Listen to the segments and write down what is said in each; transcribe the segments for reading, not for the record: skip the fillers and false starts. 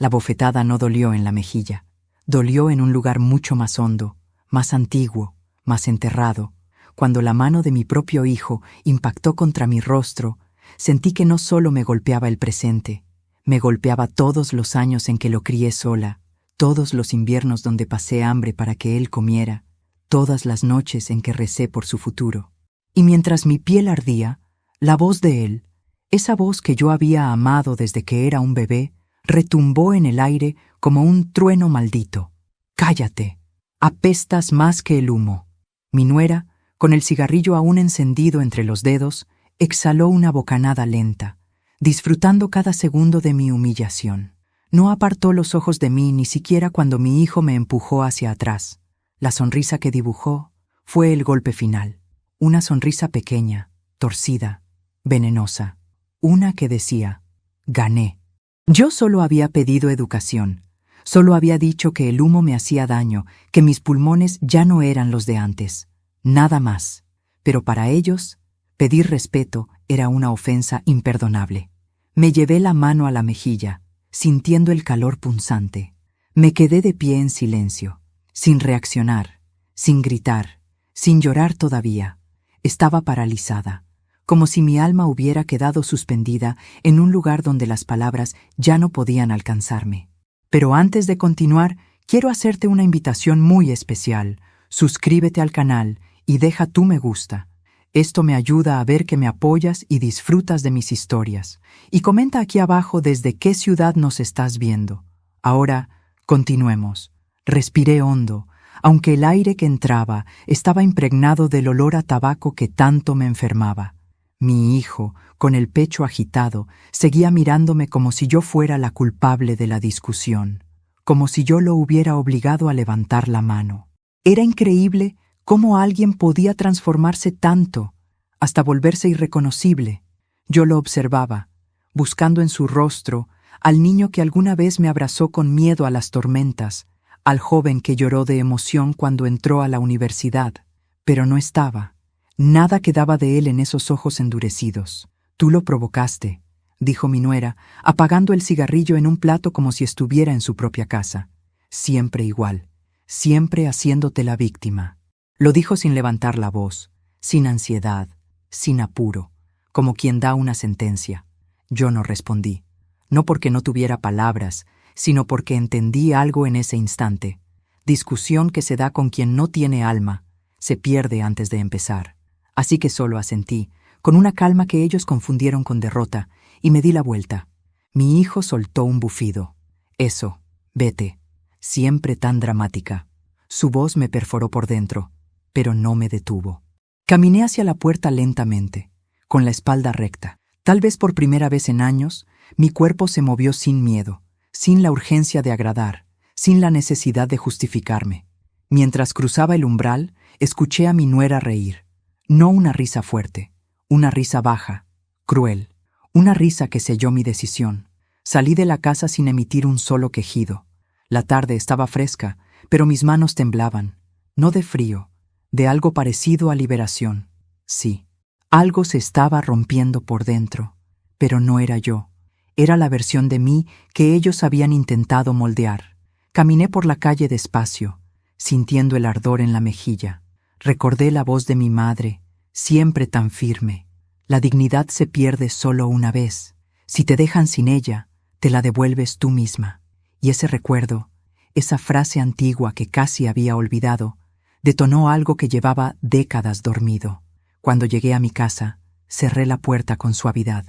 La bofetada no dolió en la mejilla, dolió en un lugar mucho más hondo, más antiguo, más enterrado. Cuando la mano de mi propio hijo impactó contra mi rostro, sentí que no solo me golpeaba el presente, me golpeaba todos los años en que lo crié sola, todos los inviernos donde pasé hambre para que él comiera, todas las noches en que recé por su futuro. Y mientras mi piel ardía, la voz de él, esa voz que yo había amado desde que era un bebé, retumbó en el aire como un trueno maldito. «¡Cállate! Apestas más que el humo». Mi nuera, con el cigarrillo aún encendido entre los dedos, exhaló una bocanada lenta, disfrutando cada segundo de mi humillación. No apartó los ojos de mí ni siquiera cuando mi hijo me empujó hacia atrás. La sonrisa que dibujó fue el golpe final. Una sonrisa pequeña, torcida, venenosa. Una que decía, «Gané». Yo solo había pedido educación. Solo había dicho que el humo me hacía daño, que mis pulmones ya no eran los de antes. Nada más. Pero para ellos, pedir respeto era una ofensa imperdonable. Me llevé la mano a la mejilla, sintiendo el calor punzante. Me quedé de pie en silencio, sin reaccionar, sin gritar, sin llorar todavía. Estaba paralizada, como si mi alma hubiera quedado suspendida en un lugar donde las palabras ya no podían alcanzarme. Pero antes de continuar, quiero hacerte una invitación muy especial. Suscríbete al canal y deja tu me gusta. Esto me ayuda a ver que me apoyas y disfrutas de mis historias. Y comenta aquí abajo desde qué ciudad nos estás viendo. Ahora, continuemos. Respiré hondo, aunque el aire que entraba estaba impregnado del olor a tabaco que tanto me enfermaba. Mi hijo, con el pecho agitado, seguía mirándome como si yo fuera la culpable de la discusión, como si yo lo hubiera obligado a levantar la mano. Era increíble cómo alguien podía transformarse tanto, hasta volverse irreconocible. Yo lo observaba, buscando en su rostro al niño que alguna vez me abrazó con miedo a las tormentas, al joven que lloró de emoción cuando entró a la universidad, pero no estaba. Nada quedaba de él en esos ojos endurecidos. «Tú lo provocaste», dijo mi nuera, apagando el cigarrillo en un plato como si estuviera en su propia casa. «Siempre igual, siempre haciéndote la víctima». Lo dijo sin levantar la voz, sin ansiedad, sin apuro, como quien da una sentencia. Yo no respondí, no porque no tuviera palabras, sino porque entendí algo en ese instante. Discusión que se da con quien no tiene alma, se pierde antes de empezar. Así que solo asentí, con una calma que ellos confundieron con derrota, y me di la vuelta. Mi hijo soltó un bufido. «Eso, vete», siempre tan dramática. Su voz me perforó por dentro, pero no me detuvo. Caminé hacia la puerta lentamente, con la espalda recta. Tal vez por primera vez en años, mi cuerpo se movió sin miedo, sin la urgencia de agradar, sin la necesidad de justificarme. Mientras cruzaba el umbral, escuché a mi nuera reír. No una risa fuerte, una risa baja, cruel, una risa que selló mi decisión. Salí de la casa sin emitir un solo quejido. La tarde estaba fresca, pero mis manos temblaban, no de frío, de algo parecido a liberación. Sí, algo se estaba rompiendo por dentro, pero no era yo. Era la versión de mí que ellos habían intentado moldear. Caminé por la calle despacio, sintiendo el ardor en la mejilla. Recordé la voz de mi madre, siempre tan firme. La dignidad se pierde solo una vez. Si te dejan sin ella, te la devuelves tú misma. Y ese recuerdo, esa frase antigua que casi había olvidado, detonó algo que llevaba décadas dormido. Cuando llegué a mi casa, cerré la puerta con suavidad.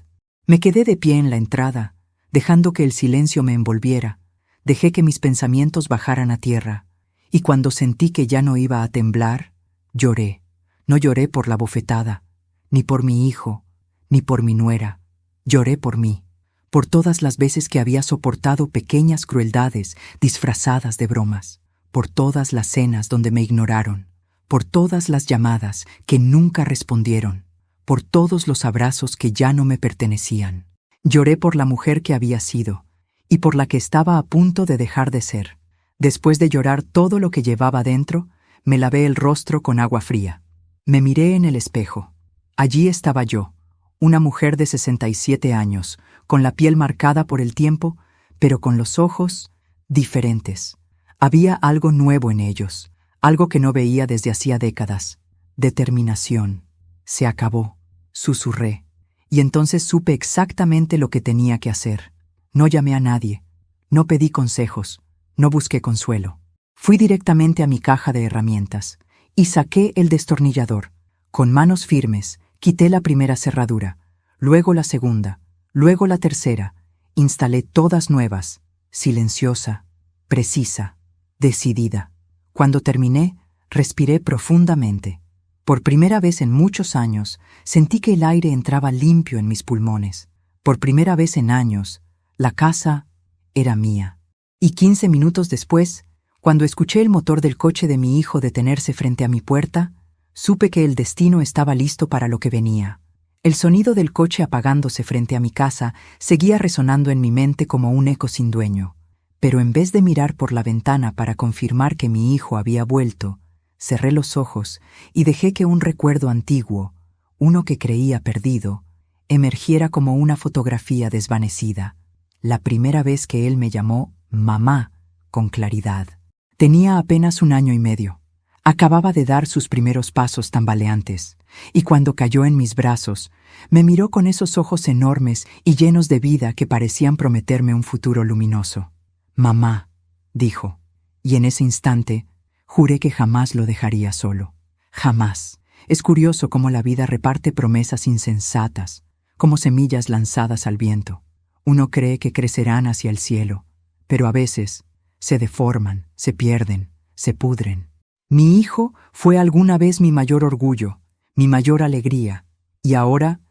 Me quedé de pie en la entrada, dejando que el silencio me envolviera. Dejé que mis pensamientos bajaran a tierra. Y cuando sentí que ya no iba a temblar, lloré. No lloré por la bofetada, ni por mi hijo, ni por mi nuera. Lloré por mí, por todas las veces que había soportado pequeñas crueldades disfrazadas de bromas, por todas las cenas donde me ignoraron, por todas las llamadas que nunca respondieron, por todos los abrazos que ya no me pertenecían. Lloré por la mujer que había sido y por la que estaba a punto de dejar de ser. Después de llorar todo lo que llevaba dentro, me lavé el rostro con agua fría. Me miré en el espejo. Allí estaba yo, una mujer de 67 años, con la piel marcada por el tiempo, pero con los ojos diferentes. Había algo nuevo en ellos, algo que no veía desde hacía décadas. Determinación. Se acabó, susurré, y entonces supe exactamente lo que tenía que hacer. No llamé a nadie, no pedí consejos, no busqué consuelo. Fui directamente a mi caja de herramientas y saqué el destornillador. Con manos firmes, quité la primera cerradura, luego la segunda, luego la tercera. Instalé todas nuevas, silenciosa, precisa, decidida. Cuando terminé, respiré profundamente. Por primera vez en muchos años, sentí que el aire entraba limpio en mis pulmones. Por primera vez en años, la casa era mía. Y 15 minutos después, cuando escuché el motor del coche de mi hijo detenerse frente a mi puerta, supe que el destino estaba listo para lo que venía. El sonido del coche apagándose frente a mi casa seguía resonando en mi mente como un eco sin dueño. Pero en vez de mirar por la ventana para confirmar que mi hijo había vuelto, cerré los ojos y dejé que un recuerdo antiguo, uno que creía perdido, emergiera como una fotografía desvanecida. La primera vez que él me llamó mamá con claridad. Tenía apenas 1 año y medio. Acababa de dar sus primeros pasos tambaleantes, y cuando cayó en mis brazos, me miró con esos ojos enormes y llenos de vida que parecían prometerme un futuro luminoso. Mamá, dijo, y en ese instante juré que jamás lo dejaría solo. Jamás. Es curioso cómo la vida reparte promesas insensatas, como semillas lanzadas al viento. Uno cree que crecerán hacia el cielo, pero a veces se deforman, se pierden, se pudren. Mi hijo fue alguna vez mi mayor orgullo, mi mayor alegría, y ahora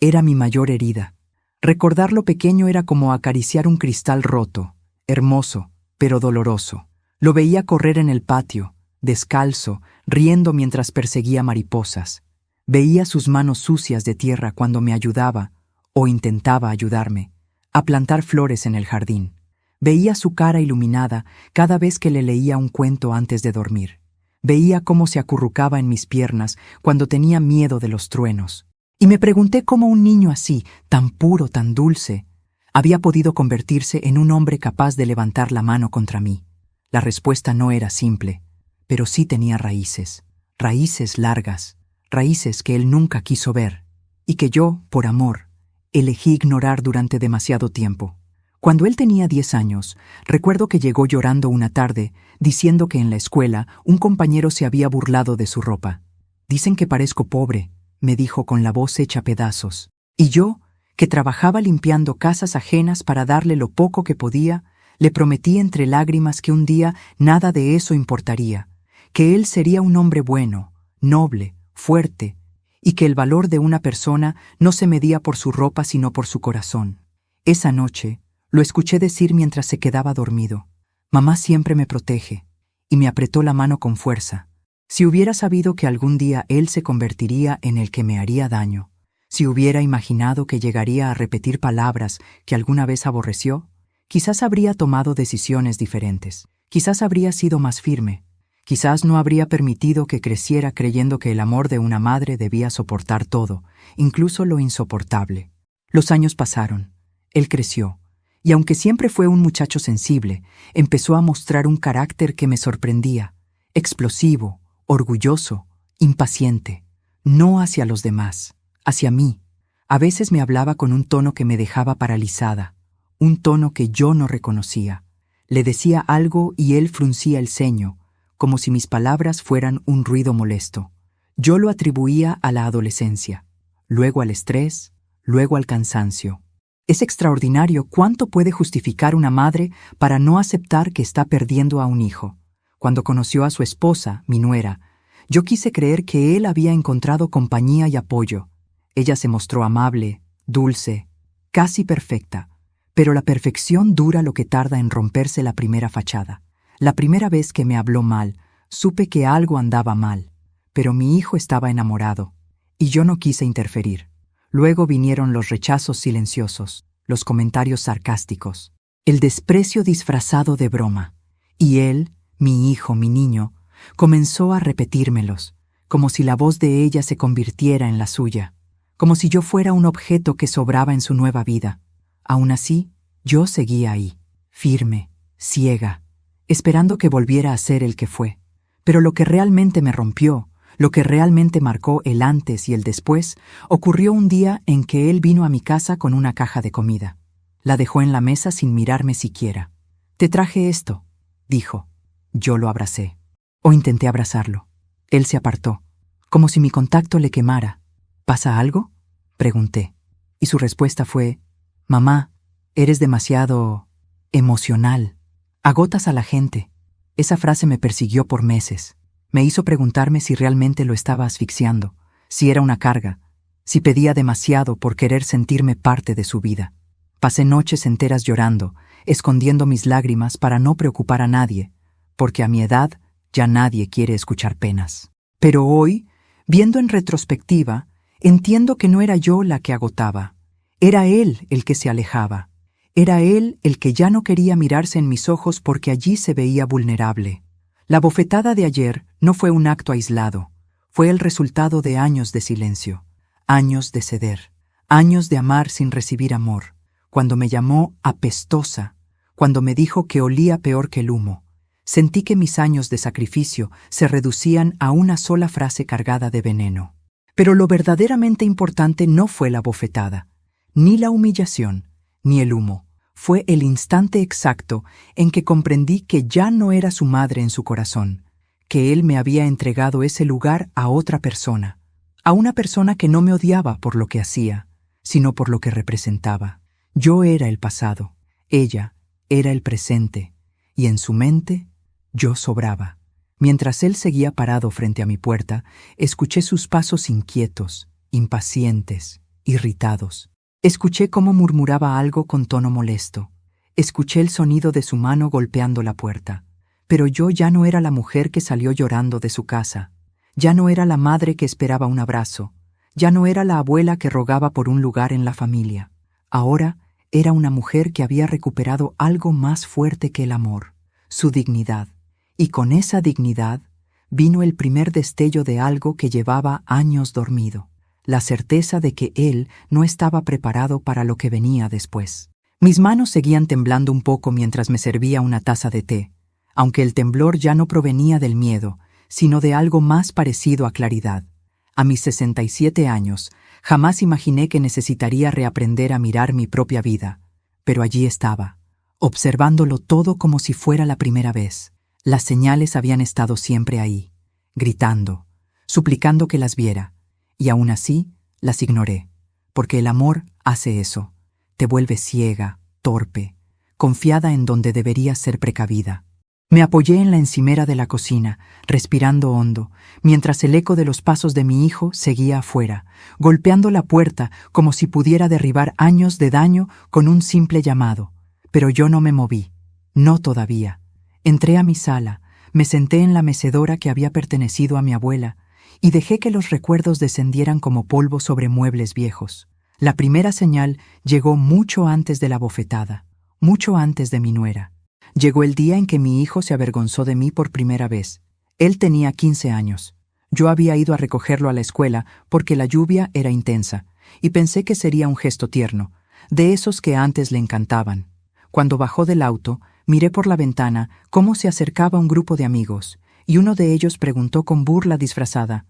era mi mayor herida. Recordar lo pequeño era como acariciar un cristal roto, hermoso, pero doloroso. Lo veía correr en el patio, descalzo, riendo mientras perseguía mariposas. Veía sus manos sucias de tierra cuando me ayudaba, o intentaba ayudarme, a plantar flores en el jardín. Veía su cara iluminada cada vez que le leía un cuento antes de dormir. Veía cómo se acurrucaba en mis piernas cuando tenía miedo de los truenos. Y me pregunté cómo un niño así, tan puro, tan dulce, había podido convertirse en un hombre capaz de levantar la mano contra mí. La respuesta no era simple, pero sí tenía raíces, raíces largas, raíces que él nunca quiso ver, y que yo, por amor, elegí ignorar durante demasiado tiempo. Cuando él tenía 10 años, recuerdo que llegó llorando una tarde, diciendo que en la escuela un compañero se había burlado de su ropa. «Dicen que parezco pobre», me dijo con la voz hecha pedazos. Y yo, que trabajaba limpiando casas ajenas para darle lo poco que podía, le prometí entre lágrimas que un día nada de eso importaría, que él sería un hombre bueno, noble, fuerte, y que el valor de una persona no se medía por su ropa sino por su corazón. Esa noche, lo escuché decir mientras se quedaba dormido. «Mamá siempre me protege», y me apretó la mano con fuerza. Si hubiera sabido que algún día él se convertiría en el que me haría daño, si hubiera imaginado que llegaría a repetir palabras que alguna vez aborreció, quizás habría tomado decisiones diferentes, quizás habría sido más firme, quizás no habría permitido que creciera creyendo que el amor de una madre debía soportar todo, incluso lo insoportable. Los años pasaron, él creció, y aunque siempre fue un muchacho sensible, empezó a mostrar un carácter que me sorprendía, explosivo, orgulloso, impaciente, no hacia los demás, hacia mí. A veces me hablaba con un tono que me dejaba paralizada, un tono que yo no reconocía. Le decía algo y él fruncía el ceño, como si mis palabras fueran un ruido molesto. Yo lo atribuía a la adolescencia, luego al estrés, luego al cansancio. Es extraordinario cuánto puede justificar una madre para no aceptar que está perdiendo a un hijo. Cuando conoció a su esposa, mi nuera, yo quise creer que él había encontrado compañía y apoyo. Ella se mostró amable, dulce, casi perfecta, pero la perfección dura lo que tarda en romperse la primera fachada. La primera vez que me habló mal, supe que algo andaba mal, pero mi hijo estaba enamorado, y yo no quise interferir. Luego vinieron los rechazos silenciosos, los comentarios sarcásticos, el desprecio disfrazado de broma, y él, mi hijo, mi niño, comenzó a repetírmelos, como si la voz de ella se convirtiera en la suya, como si yo fuera un objeto que sobraba en su nueva vida. Aún así, yo seguía ahí, firme, ciega, esperando que volviera a ser el que fue. Pero lo que realmente me rompió, lo que realmente marcó el antes y el después, ocurrió un día en que él vino a mi casa con una caja de comida. La dejó en la mesa sin mirarme siquiera. «Te traje esto», dijo. Yo lo abracé. O intenté abrazarlo. Él se apartó, como si mi contacto le quemara. «¿Pasa algo?», pregunté. Y su respuesta fue: «Mamá, eres demasiado emocional. Agotas a la gente». Esa frase me persiguió por meses. Me hizo preguntarme si realmente lo estaba asfixiando, si era una carga, si pedía demasiado por querer sentirme parte de su vida. Pasé noches enteras llorando, escondiendo mis lágrimas para no preocupar a nadie, porque a mi edad ya nadie quiere escuchar penas. Pero hoy, viendo en retrospectiva, entiendo que no era yo la que agotaba. Era él el que se alejaba. Era él el que ya no quería mirarse en mis ojos porque allí se veía vulnerable. La bofetada de ayer no fue un acto aislado. Fue el resultado de años de silencio, años de ceder, años de amar sin recibir amor. Cuando me llamó apestosa, cuando me dijo que olía peor que el humo, sentí que mis años de sacrificio se reducían a una sola frase cargada de veneno. Pero lo verdaderamente importante no fue la bofetada, ni la humillación, ni el humo. Fue el instante exacto en que comprendí que ya no era su madre en su corazón, que él me había entregado ese lugar a otra persona, a una persona que no me odiaba por lo que hacía, sino por lo que representaba. Yo era el pasado, ella era el presente, y en su mente yo sobraba. Mientras él seguía parado frente a mi puerta, escuché sus pasos inquietos, impacientes, irritados. Escuché cómo murmuraba algo con tono molesto. Escuché el sonido de su mano golpeando la puerta. Pero yo ya no era la mujer que salió llorando de su casa. Ya no era la madre que esperaba un abrazo. Ya no era la abuela que rogaba por un lugar en la familia. Ahora era una mujer que había recuperado algo más fuerte que el amor, su dignidad. Y con esa dignidad vino el primer destello de algo que llevaba años dormido. La certeza de que él no estaba preparado para lo que venía después. Mis manos seguían temblando un poco mientras me servía una taza de té, aunque el temblor ya no provenía del miedo, sino de algo más parecido a claridad. A mis 67 años, jamás imaginé que necesitaría reaprender a mirar mi propia vida, pero allí estaba, observándolo todo como si fuera la primera vez. Las señales habían estado siempre ahí, gritando, suplicando que las viera. Y aún así, las ignoré, porque el amor hace eso, te vuelve ciega, torpe, confiada en donde deberías ser precavida. Me apoyé en la encimera de la cocina, respirando hondo, mientras el eco de los pasos de mi hijo seguía afuera, golpeando la puerta como si pudiera derribar años de daño con un simple llamado. Pero yo no me moví, no todavía. Entré a mi sala, me senté en la mecedora que había pertenecido a mi abuela, y dejé que los recuerdos descendieran como polvo sobre muebles viejos. La primera señal llegó mucho antes de la bofetada, mucho antes de mi nuera. Llegó el día en que mi hijo se avergonzó de mí por primera vez. Él tenía 15 años. Yo había ido a recogerlo a la escuela porque la lluvia era intensa, y pensé que sería un gesto tierno, de esos que antes le encantaban. Cuando bajó del auto, miré por la ventana cómo se acercaba un grupo de amigos, y uno de ellos preguntó con burla disfrazada: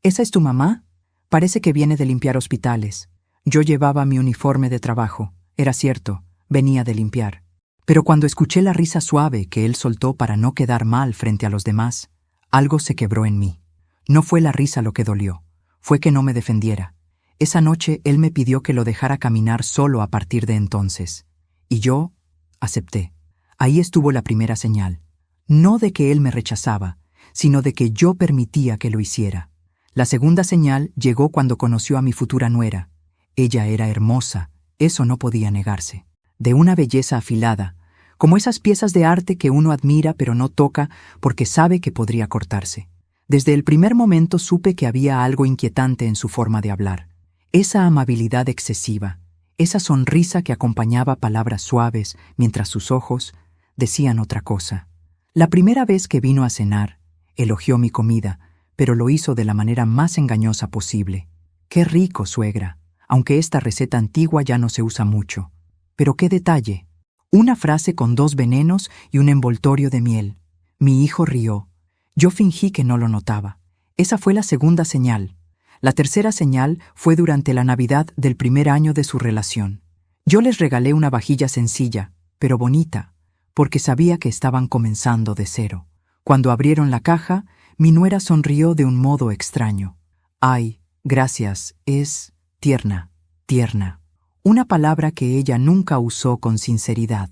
«¿Esa es tu mamá? Parece que viene de limpiar hospitales». Yo llevaba mi uniforme de trabajo. Era cierto, venía de limpiar. Pero cuando escuché la risa suave que él soltó para no quedar mal frente a los demás, algo se quebró en mí. No fue la risa lo que dolió, fue que no me defendiera. Esa noche él me pidió que lo dejara caminar solo a partir de entonces. Y yo acepté. Ahí estuvo la primera señal. No de que él me rechazaba, sino de que yo permitía que lo hiciera. La segunda señal llegó cuando conoció a mi futura nuera. Ella era hermosa, eso no podía negarse. De una belleza afilada, como esas piezas de arte que uno admira pero no toca porque sabe que podría cortarse. Desde el primer momento supe que había algo inquietante en su forma de hablar. Esa amabilidad excesiva, esa sonrisa que acompañaba palabras suaves mientras sus ojos decían otra cosa. La primera vez que vino a cenar, elogió mi comida, pero lo hizo de la manera más engañosa posible. «Qué rico, suegra, aunque esta receta antigua ya no se usa mucho. Pero qué detalle, Una frase con 2 venenos y un envoltorio de miel. Mi hijo rió. Yo fingí que no lo notaba. Esa fue la segunda señal. La tercera señal fue durante la Navidad del primer año de su relación. Yo les regalé una vajilla sencilla, pero bonita, porque sabía que estaban comenzando de cero. Cuando abrieron la caja, mi nuera sonrió de un modo extraño. Ay, gracias, es tierna, tierna. Una palabra que ella nunca usó con sinceridad.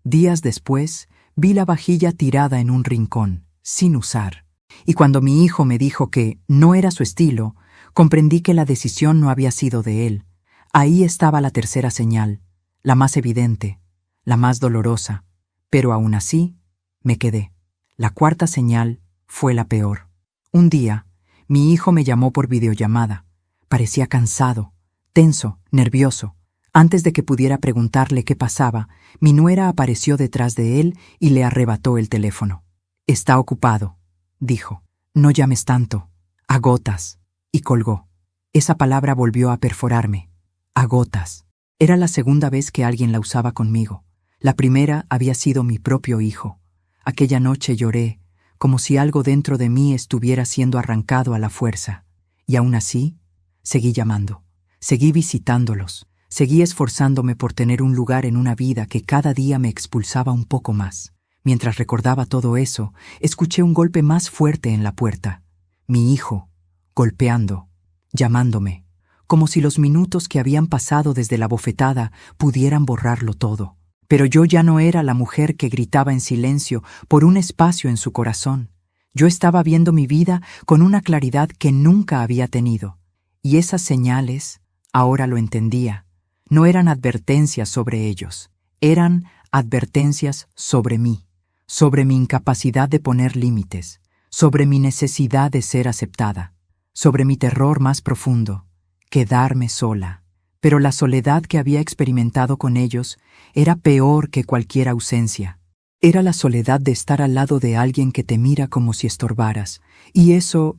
Días después, vi la vajilla tirada en un rincón, sin usar. Y cuando mi hijo me dijo que no era su estilo, comprendí que la decisión no había sido de él. Ahí estaba la tercera señal, la más evidente, la más dolorosa. Pero aún así, me quedé. La cuarta señal fue la peor. Un día, mi hijo me llamó por videollamada. Parecía cansado, tenso, nervioso. Antes de que pudiera preguntarle qué pasaba, mi nuera apareció detrás de él y le arrebató el teléfono. «Está ocupado», dijo. «No llames tanto. Agotas». Y colgó. Esa palabra volvió a perforarme. Agotas. Era la segunda vez que alguien la usaba conmigo. La primera había sido mi propio hijo. Aquella noche lloré, como si algo dentro de mí estuviera siendo arrancado a la fuerza. Y aún así, seguí llamando. Seguí visitándolos. Seguí esforzándome por tener un lugar en una vida que cada día me expulsaba un poco más. Mientras recordaba todo eso, escuché un golpe más fuerte en la puerta. Mi hijo, golpeando, llamándome, como si los minutos que habían pasado desde la bofetada pudieran borrarlo todo. Pero yo ya no era la mujer que gritaba en silencio por un espacio en su corazón. Yo estaba viendo mi vida con una claridad que nunca había tenido. Y esas señales, ahora lo entendía, no eran advertencias sobre ellos, eran advertencias sobre mí, sobre mi incapacidad de poner límites, sobre mi necesidad de ser aceptada, sobre mi terror más profundo, quedarme sola. Pero la soledad que había experimentado con ellos era peor que cualquier ausencia. Era la soledad de estar al lado de alguien que te mira como si estorbaras, y eso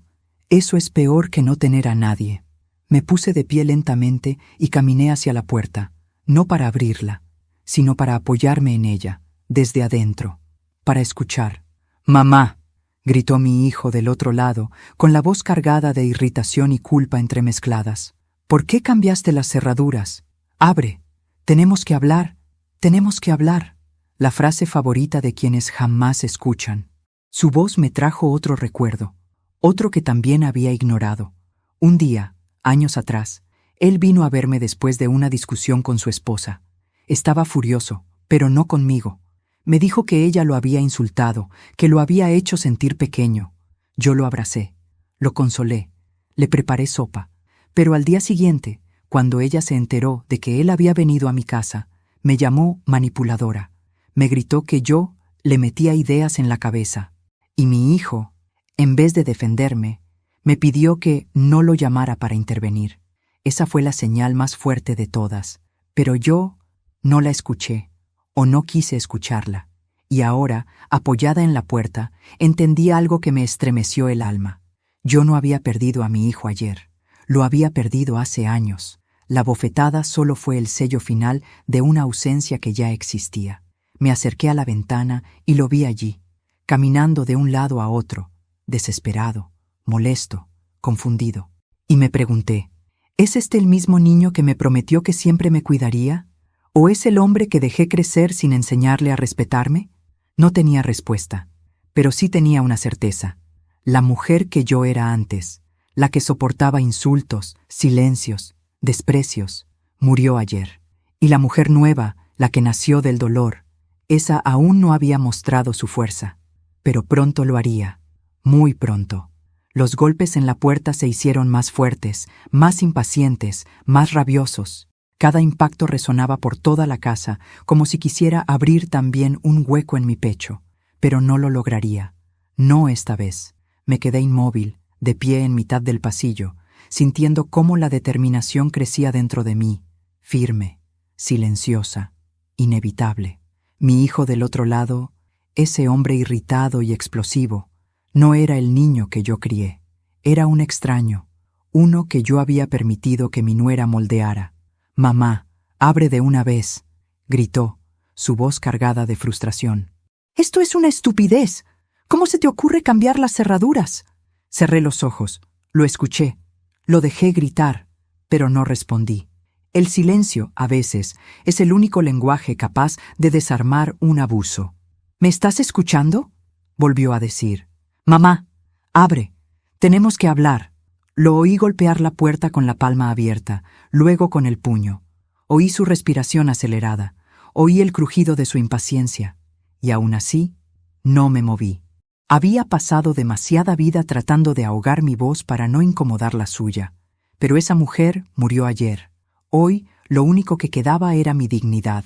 es peor que no tener a nadie. Me puse de pie lentamente y caminé hacia la puerta, no para abrirla, sino para apoyarme en ella, desde adentro, para escuchar. «Mamá», gritó mi hijo del otro lado, con la voz cargada de irritación y culpa entremezcladas. «¿Por qué cambiaste las cerraduras? Abre. Tenemos que hablar. Tenemos que hablar». La frase favorita de quienes jamás escuchan. Su voz me trajo otro recuerdo, otro que también había ignorado. Un día, años atrás, él vino a verme después de una discusión con su esposa. Estaba furioso, pero no conmigo. Me dijo que ella lo había insultado, que lo había hecho sentir pequeño. Yo lo abracé, lo consolé, le preparé sopa. Pero al día siguiente, cuando ella se enteró de que él había venido a mi casa, me llamó manipuladora. Me gritó que yo le metía ideas en la cabeza. Y mi hijo, en vez de defenderme, me pidió que no lo llamara para intervenir. Esa fue la señal más fuerte de todas. Pero yo no la escuché, o no quise escucharla. Y ahora, apoyada en la puerta, entendí algo que me estremeció el alma. Yo no había perdido a mi hijo ayer. Lo había perdido hace años. La bofetada solo fue el sello final de una ausencia que ya existía. Me acerqué a la ventana y lo vi allí, caminando de un lado a otro, desesperado, molesto, confundido. Y me pregunté, ¿es este el mismo niño que me prometió que siempre me cuidaría? ¿O es el hombre que dejé crecer sin enseñarle a respetarme? No tenía respuesta, pero sí tenía una certeza. La mujer que yo era antes, la que soportaba insultos, silencios, desprecios, murió ayer. Y la mujer nueva, la que nació del dolor, esa aún no había mostrado su fuerza. Pero pronto lo haría, muy pronto. Los golpes en la puerta se hicieron más fuertes, más impacientes, más rabiosos. Cada impacto resonaba por toda la casa, como si quisiera abrir también un hueco en mi pecho. Pero no lo lograría. No esta vez. Me quedé inmóvil, de pie en mitad del pasillo, sintiendo cómo la determinación crecía dentro de mí, firme, silenciosa, inevitable. Mi hijo del otro lado, ese hombre irritado y explosivo, no era el niño que yo crié. Era un extraño, uno que yo había permitido que mi nuera moldeara. «Mamá, abre de una vez», gritó, su voz cargada de frustración. «Esto es una estupidez. ¿Cómo se te ocurre cambiar las cerraduras?» Cerré los ojos, lo escuché, lo dejé gritar, pero no respondí. El silencio, a veces, es el único lenguaje capaz de desarmar un abuso. «¿Me estás escuchando?», volvió a decir. «Mamá, abre. Tenemos que hablar». Lo oí golpear la puerta con la palma abierta, luego con el puño. Oí su respiración acelerada, oí el crujido de su impaciencia, y aún así, no me moví. Había pasado demasiada vida tratando de ahogar mi voz para no incomodar la suya, pero esa mujer murió ayer. Hoy, lo único que quedaba era mi dignidad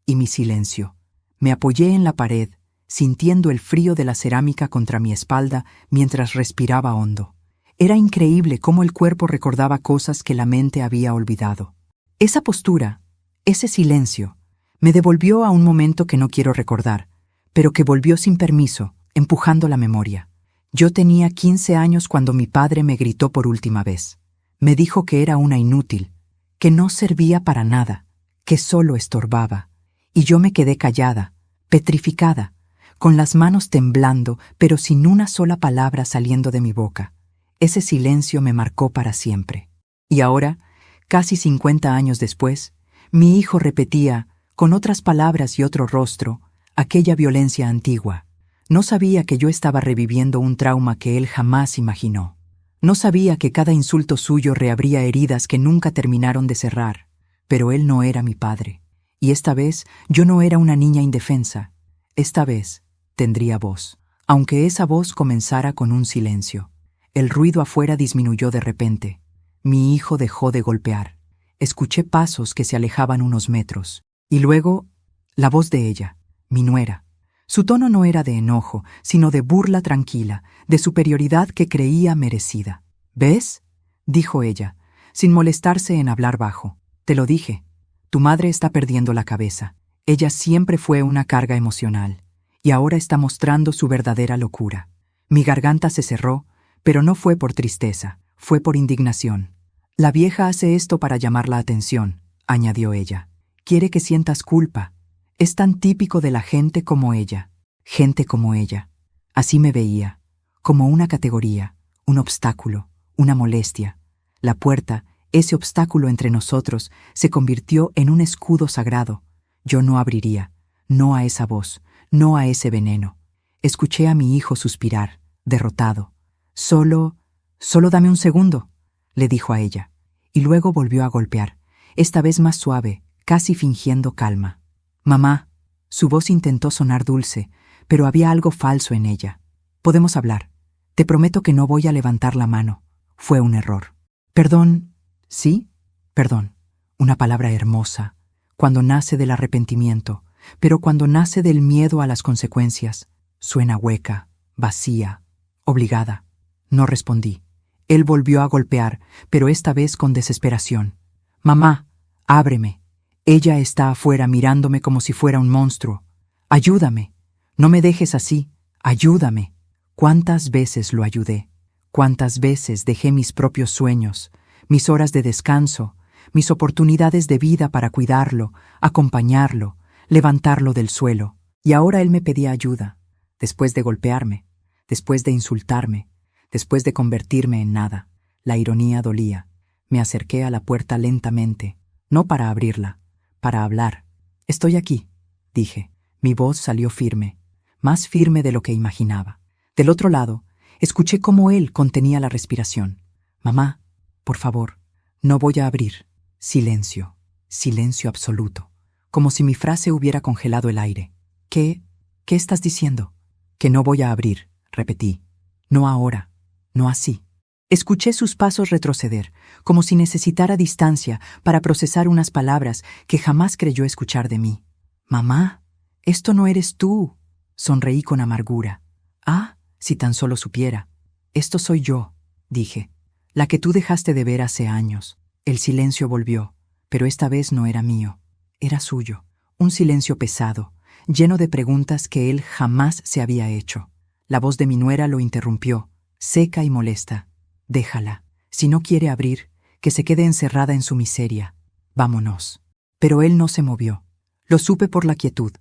y mi silencio. Me apoyé en la pared, sintiendo el frío de la cerámica contra mi espalda mientras respiraba hondo. Era increíble cómo el cuerpo recordaba cosas que la mente había olvidado. Esa postura, ese silencio, me devolvió a un momento que no quiero recordar, pero que volvió sin permiso, empujando la memoria. Yo tenía 15 años cuando mi padre me gritó por última vez. Me dijo que era una inútil, que no servía para nada, que solo estorbaba. Y yo me quedé callada, petrificada, con las manos temblando, pero sin una sola palabra saliendo de mi boca. Ese silencio me marcó para siempre. Y ahora, casi 50 años después, mi hijo repetía, con otras palabras y otro rostro, aquella violencia antigua. No sabía que yo estaba reviviendo un trauma que él jamás imaginó. No sabía que cada insulto suyo reabría heridas que nunca terminaron de cerrar. Pero él no era mi padre. Y esta vez yo no era una niña indefensa. Esta vez tendría voz. Aunque esa voz comenzara con un silencio. El ruido afuera disminuyó de repente. Mi hijo dejó de golpear. Escuché pasos que se alejaban unos metros. Y luego, la voz de ella, mi nuera. Su tono no era de enojo, sino de burla tranquila, de superioridad que creía merecida. «¿Ves?», dijo ella, sin molestarse en hablar bajo. «Te lo dije. Tu madre está perdiendo la cabeza. Ella siempre fue una carga emocional, y ahora está mostrando su verdadera locura». Mi garganta se cerró, pero no fue por tristeza, fue por indignación. «La vieja hace esto para llamar la atención», añadió ella. «Quiere que sientas culpa. Es tan típico de la gente como ella. Gente como ella». Así me veía, como una categoría, un obstáculo, una molestia. La puerta, ese obstáculo entre nosotros, se convirtió en un escudo sagrado. Yo no abriría, no a esa voz, no a ese veneno. Escuché a mi hijo suspirar, derrotado. Solo dame un segundo», le dijo a ella, y luego volvió a golpear, esta vez más suave, casi fingiendo calma. «Mamá», su voz intentó sonar dulce, pero había algo falso en ella. «Podemos hablar. Te prometo que no voy a levantar la mano. Fue un error». «Perdón». «¿Sí? Perdón». Una palabra hermosa, cuando nace del arrepentimiento, pero cuando nace del miedo a las consecuencias, suena hueca, vacía, obligada. No respondí. Él volvió a golpear, pero esta vez con desesperación. «Mamá, ábreme. Ella está afuera mirándome como si fuera un monstruo. Ayúdame. No me dejes así. Ayúdame». ¿Cuántas veces lo ayudé? ¿Cuántas veces dejé mis propios sueños, mis horas de descanso, mis oportunidades de vida para cuidarlo, acompañarlo, levantarlo del suelo? Y ahora él me pedía ayuda, después de golpearme, después de insultarme, después de convertirme en nada. La ironía dolía. Me acerqué a la puerta lentamente, no para abrirla, para hablar. «Estoy aquí», dije. Mi voz salió firme, más firme de lo que imaginaba. Del otro lado, escuché cómo él contenía la respiración. «Mamá, por favor, no voy a abrir». Silencio, silencio absoluto, como si mi frase hubiera congelado el aire. ¿Qué estás diciendo?» «Que no voy a abrir», repetí. «No ahora, no así». Escuché sus pasos retroceder, como si necesitara distancia para procesar unas palabras que jamás creyó escuchar de mí. «Mamá, esto no eres tú». Sonreí con amargura. «Ah, si tan solo supiera. Esto soy yo», dije. «La que tú dejaste de ver hace años». El silencio volvió, pero esta vez no era mío, era suyo. Un silencio pesado, lleno de preguntas que él jamás se había hecho. La voz de mi nuera lo interrumpió, seca y molesta. «Déjala. Si no quiere abrir, que se quede encerrada en su miseria. Vámonos». Pero él no se movió. Lo supe por la quietud,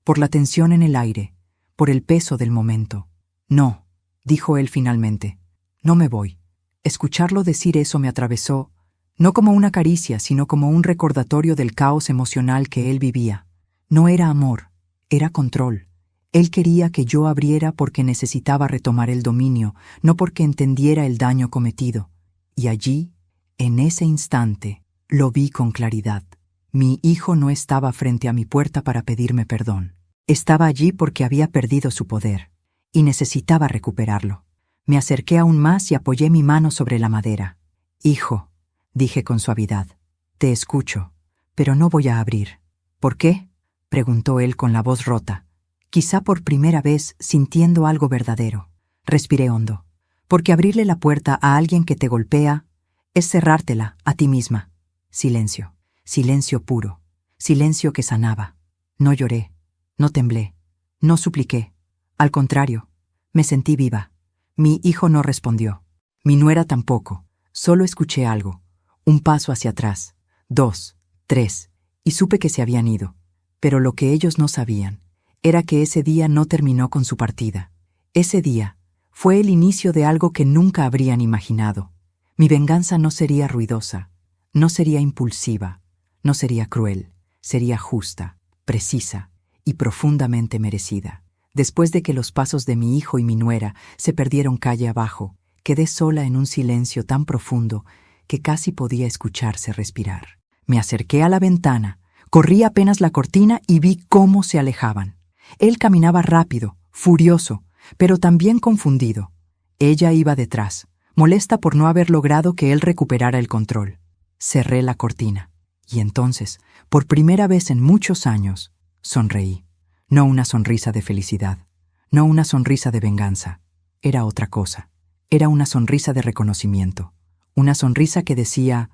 por la tensión en el aire, por el peso del momento. No, dijo él finalmente. No me voy. Escucharlo decir eso me atravesó, no como una caricia, sino como un recordatorio del caos emocional que él vivía. No era amor, era control. Él quería que yo abriera porque necesitaba retomar el dominio, no porque entendiera el daño cometido. Y allí, en ese instante, lo vi con claridad. Mi hijo no estaba frente a mi puerta para pedirme perdón. Estaba allí porque había perdido su poder, y necesitaba recuperarlo. Me acerqué aún más y apoyé mi mano sobre la madera. Hijo, dije con suavidad, te escucho, pero no voy a abrir. ¿Por qué?, preguntó él con la voz rota, quizá por primera vez sintiendo algo verdadero. Respiré hondo. Porque abrirle la puerta a alguien que te golpea es cerrártela a ti misma. Silencio, silencio puro, silencio que sanaba. No lloré, no temblé, no supliqué. Al contrario, me sentí viva. Mi hijo no respondió. Mi nuera tampoco. Solo escuché algo. Un paso hacia atrás. 2, 3. Y supe que se habían ido. Pero lo que ellos no sabían era que ese día no terminó con su partida. Ese día fue el inicio de algo que nunca habrían imaginado. Mi venganza no sería ruidosa, no sería impulsiva, no sería cruel, sería justa, precisa y profundamente merecida. Después de que los pasos de mi hijo y mi nuera se perdieron calle abajo, quedé sola en un silencio tan profundo que casi podía escucharse respirar. Me acerqué a la ventana, corrí apenas la cortina y vi cómo se alejaban. Él caminaba rápido, furioso, pero también confundido. Ella iba detrás, molesta por no haber logrado que él recuperara el control. Cerré la cortina, y entonces, por primera vez en muchos años, sonreí. No una sonrisa de felicidad, no una sonrisa de venganza. Era otra cosa. Era una sonrisa de reconocimiento. Una sonrisa que decía,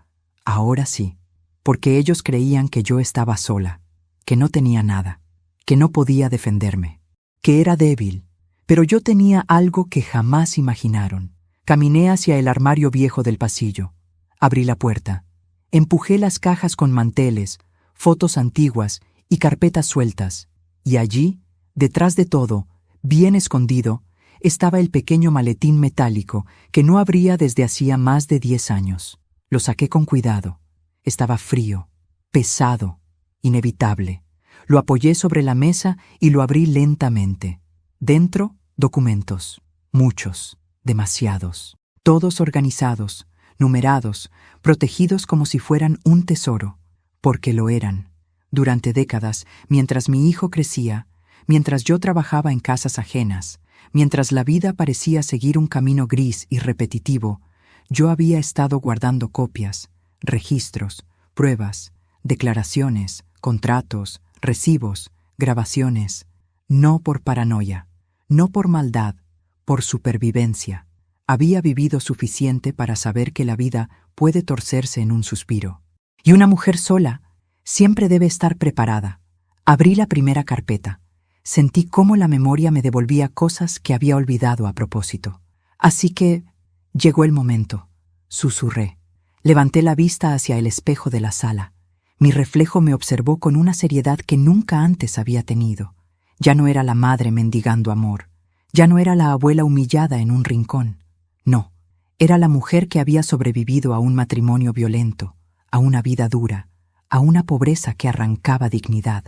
ahora sí, porque ellos creían que yo estaba sola, que no tenía nada, que no podía defenderme, que era débil. Pero yo tenía algo que jamás imaginaron. Caminé hacia el armario viejo del pasillo. Abrí la puerta. Empujé las cajas con manteles, fotos antiguas y carpetas sueltas. Y allí, detrás de todo, bien escondido, estaba el pequeño maletín metálico que no abría desde hacía más de 10 años. Lo saqué con cuidado. Estaba frío, pesado, inevitable. Lo apoyé sobre la mesa y lo abrí lentamente. Dentro, documentos. Muchos, demasiados. Todos organizados, numerados, protegidos como si fueran un tesoro. Porque lo eran. Durante décadas, mientras mi hijo crecía, mientras yo trabajaba en casas ajenas, mientras la vida parecía seguir un camino gris y repetitivo, yo había estado guardando copias, registros, pruebas, declaraciones, contratos, recibos, grabaciones, no por paranoia, no por maldad, por supervivencia. Había vivido suficiente para saber que la vida puede torcerse en un suspiro. Y una mujer sola siempre debe estar preparada. Abrí la primera carpeta. Sentí cómo la memoria me devolvía cosas que había olvidado a propósito. Así que llegó el momento. Susurré. Levanté la vista hacia el espejo de la sala. Mi reflejo me observó con una seriedad que nunca antes había tenido. Ya no era la madre mendigando amor. Ya no era la abuela humillada en un rincón. No, era la mujer que había sobrevivido a un matrimonio violento, a una vida dura, a una pobreza que arrancaba dignidad.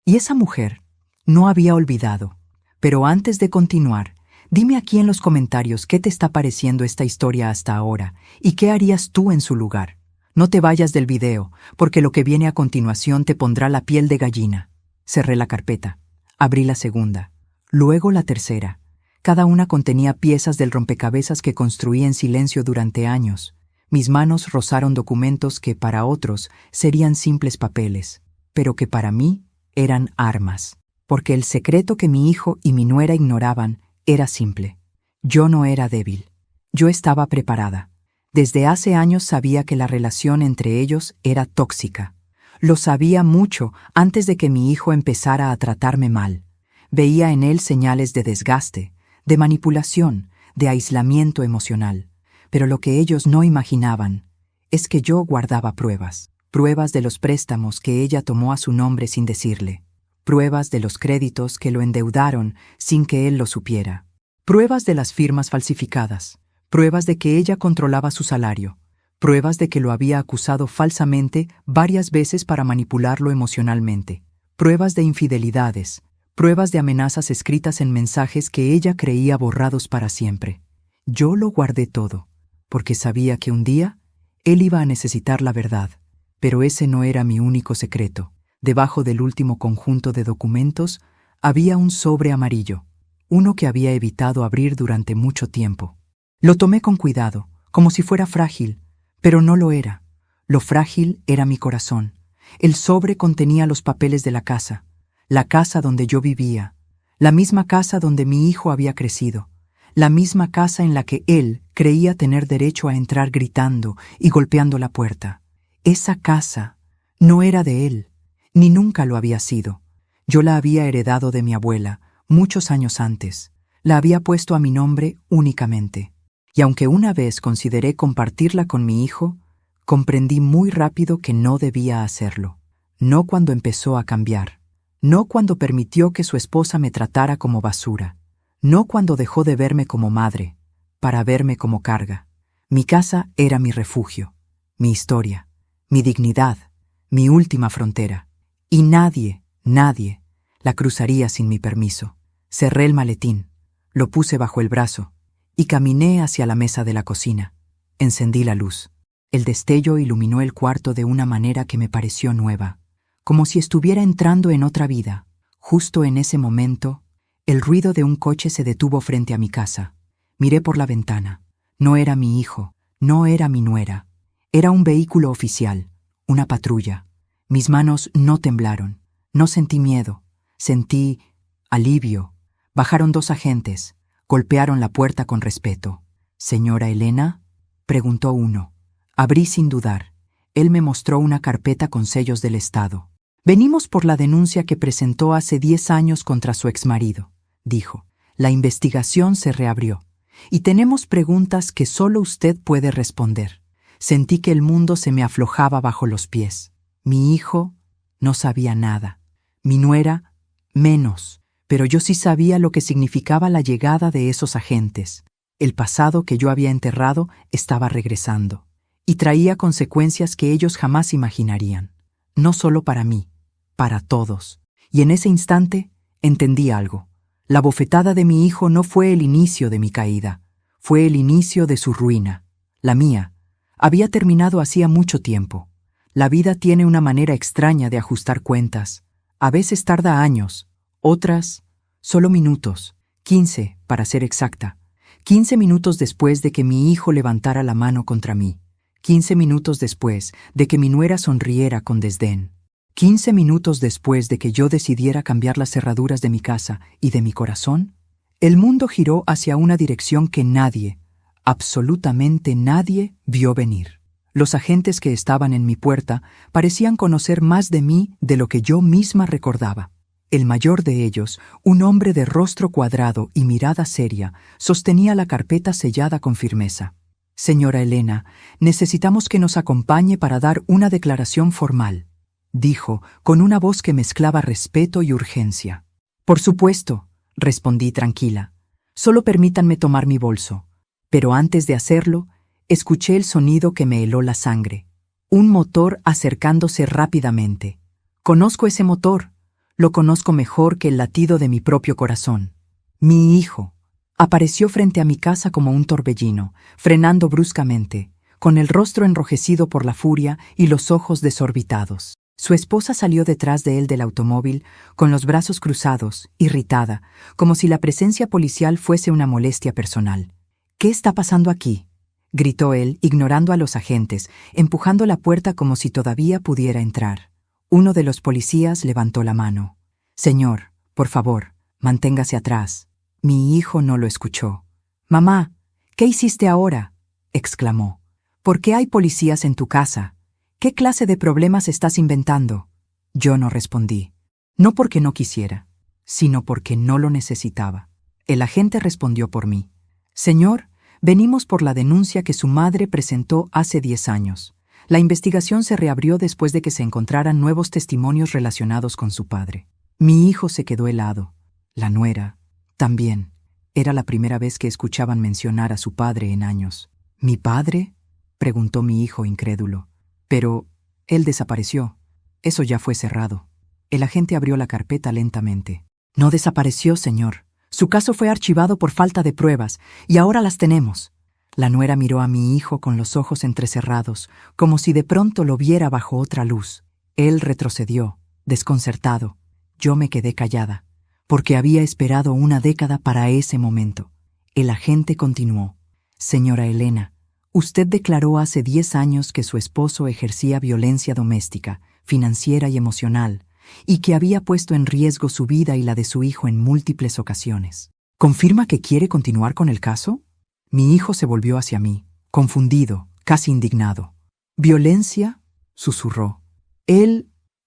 Y esa mujer no había olvidado. Pero antes de continuar, dime aquí en los comentarios qué te está pareciendo esta historia hasta ahora y qué harías tú en su lugar. No te vayas del video, porque lo que viene a continuación te pondrá la piel de gallina. Cerré la carpeta. Abrí la segunda. Luego la tercera. Cada una contenía piezas del rompecabezas que construí en silencio durante años. Mis manos rozaron documentos que para otros serían simples papeles, pero que para mí eran armas. Porque el secreto que mi hijo y mi nuera ignoraban era simple. Yo no era débil. Yo estaba preparada. Desde hace años sabía que la relación entre ellos era tóxica. Lo sabía mucho antes de que mi hijo empezara a tratarme mal. Veía en él señales de desgaste, de manipulación, de aislamiento emocional. Pero lo que ellos no imaginaban es que yo guardaba pruebas. pruebas de los préstamos que ella tomó a su nombre sin decirle, pruebas de los créditos que lo endeudaron sin que él lo supiera, pruebas de las firmas falsificadas, pruebas de que ella controlaba su salario, pruebas de que lo había acusado falsamente varias veces para manipularlo emocionalmente, pruebas de infidelidades, pruebas de amenazas escritas en mensajes que ella creía borrados para siempre. Yo lo guardé todo, porque sabía que un día él iba a necesitar la verdad, pero ese no era mi único secreto. Debajo del último conjunto de documentos había un sobre amarillo, uno que había evitado abrir durante mucho tiempo. Lo tomé con cuidado, como si fuera frágil, pero no lo era. Lo frágil era mi corazón. El sobre contenía los papeles de la casa donde yo vivía, la misma casa donde mi hijo había crecido, la misma casa en la que él creía tener derecho a entrar gritando y golpeando la puerta. Esa casa no era de él, ni nunca lo había sido. Yo la había heredado de mi abuela muchos años antes. La había puesto a mi nombre únicamente. Y aunque una vez consideré compartirla con mi hijo, comprendí muy rápido que no debía hacerlo. No cuando empezó a cambiar. No cuando permitió que su esposa me tratara como basura. No cuando dejó de verme como madre, para verme como carga. Mi casa era mi refugio, mi historia, mi dignidad, mi última frontera. Y nadie la cruzaría sin mi permiso. Cerré el maletín, lo puse bajo el brazo y caminé hacia la mesa de la cocina. Encendí la luz. El destello iluminó el cuarto de una manera que me pareció nueva, como si estuviera entrando en otra vida. Justo en ese momento, el ruido de un coche se detuvo frente a mi casa. Miré por la ventana. No era mi hijo, no era mi nuera. Era un vehículo oficial, una patrulla. Mis manos no temblaron, no sentí miedo, sentí alivio. Bajaron 2 agentes, golpearon la puerta con respeto. «¿Señora Elena?», preguntó uno. Abrí sin dudar. Él me mostró una carpeta con sellos del Estado. «Venimos por la denuncia que presentó hace 10 años contra su exmarido», dijo. «La investigación se reabrió, y tenemos preguntas que solo usted puede responder». Sentí que el mundo se me aflojaba bajo los pies. Mi hijo no sabía nada. Mi nuera, menos. Pero yo sí sabía lo que significaba la llegada de esos agentes. El pasado que yo había enterrado estaba regresando. Y traía consecuencias que ellos jamás imaginarían. No solo para mí, para todos. Y en ese instante entendí algo. La bofetada de mi hijo no fue el inicio de mi caída. Fue el inicio de su ruina. La mía había terminado hacía mucho tiempo. La vida tiene una manera extraña de ajustar cuentas. A veces tarda años, otras solo minutos, 15 para ser exacta. 15 minutos después de que mi hijo levantara la mano contra mí. 15 minutos después de que mi nuera sonriera con desdén. 15 minutos después de que yo decidiera cambiar las cerraduras de mi casa y de mi corazón, el mundo giró hacia una dirección que nadie, absolutamente nadie, vio venir. Los agentes que estaban en mi puerta parecían conocer más de mí de lo que yo misma recordaba. El mayor de ellos, un hombre de rostro cuadrado y mirada seria, sostenía la carpeta sellada con firmeza. «Señora Elena, necesitamos que nos acompañe para dar una declaración formal», dijo, con una voz que mezclaba respeto y urgencia. «Por supuesto», respondí tranquila. «Solo permítanme tomar mi bolso». Pero antes de hacerlo, escuché el sonido que me heló la sangre. Un motor acercándose rápidamente. Conozco ese motor. Lo conozco mejor que el latido de mi propio corazón. Mi hijo apareció frente a mi casa como un torbellino, frenando bruscamente, con el rostro enrojecido por la furia y los ojos desorbitados. Su esposa salió detrás de él del automóvil, con los brazos cruzados, irritada, como si la presencia policial fuese una molestia personal. «¿Qué está pasando aquí?», gritó él, ignorando a los agentes, empujando la puerta como si todavía pudiera entrar. Uno de los policías levantó la mano. «Señor, por favor, manténgase atrás». Mi hijo no lo escuchó. «Mamá, ¿qué hiciste ahora?», exclamó. «¿Por qué hay policías en tu casa? ¿Qué clase de problemas estás inventando?». Yo no respondí. No porque no quisiera, sino porque no lo necesitaba. El agente respondió por mí. «Señor, venimos por la denuncia que su madre presentó hace 10 años. La investigación se reabrió después de que se encontraran nuevos testimonios relacionados con su padre. Mi hijo se quedó helado. La nuera, también. Era la primera vez que escuchaban mencionar a su padre en años. ¿Mi padre?, preguntó mi hijo incrédulo. Pero él desapareció. Eso ya fue cerrado. El agente abrió la carpeta lentamente. No desapareció, señor. Su caso fue archivado por falta de pruebas, y ahora las tenemos. La nuera miró a mi hijo con los ojos entrecerrados, como si de pronto lo viera bajo otra luz. Él retrocedió, desconcertado. Yo me quedé callada, porque había esperado una década para ese momento. El agente continuó. Señora Elena, usted declaró hace 10 años que su esposo ejercía violencia doméstica, financiera y emocional, y que había puesto en riesgo su vida y la de su hijo en múltiples ocasiones. ¿Confirma que quiere continuar con el caso? Mi hijo se volvió hacia mí, confundido, casi indignado. ¿Violencia?, susurró.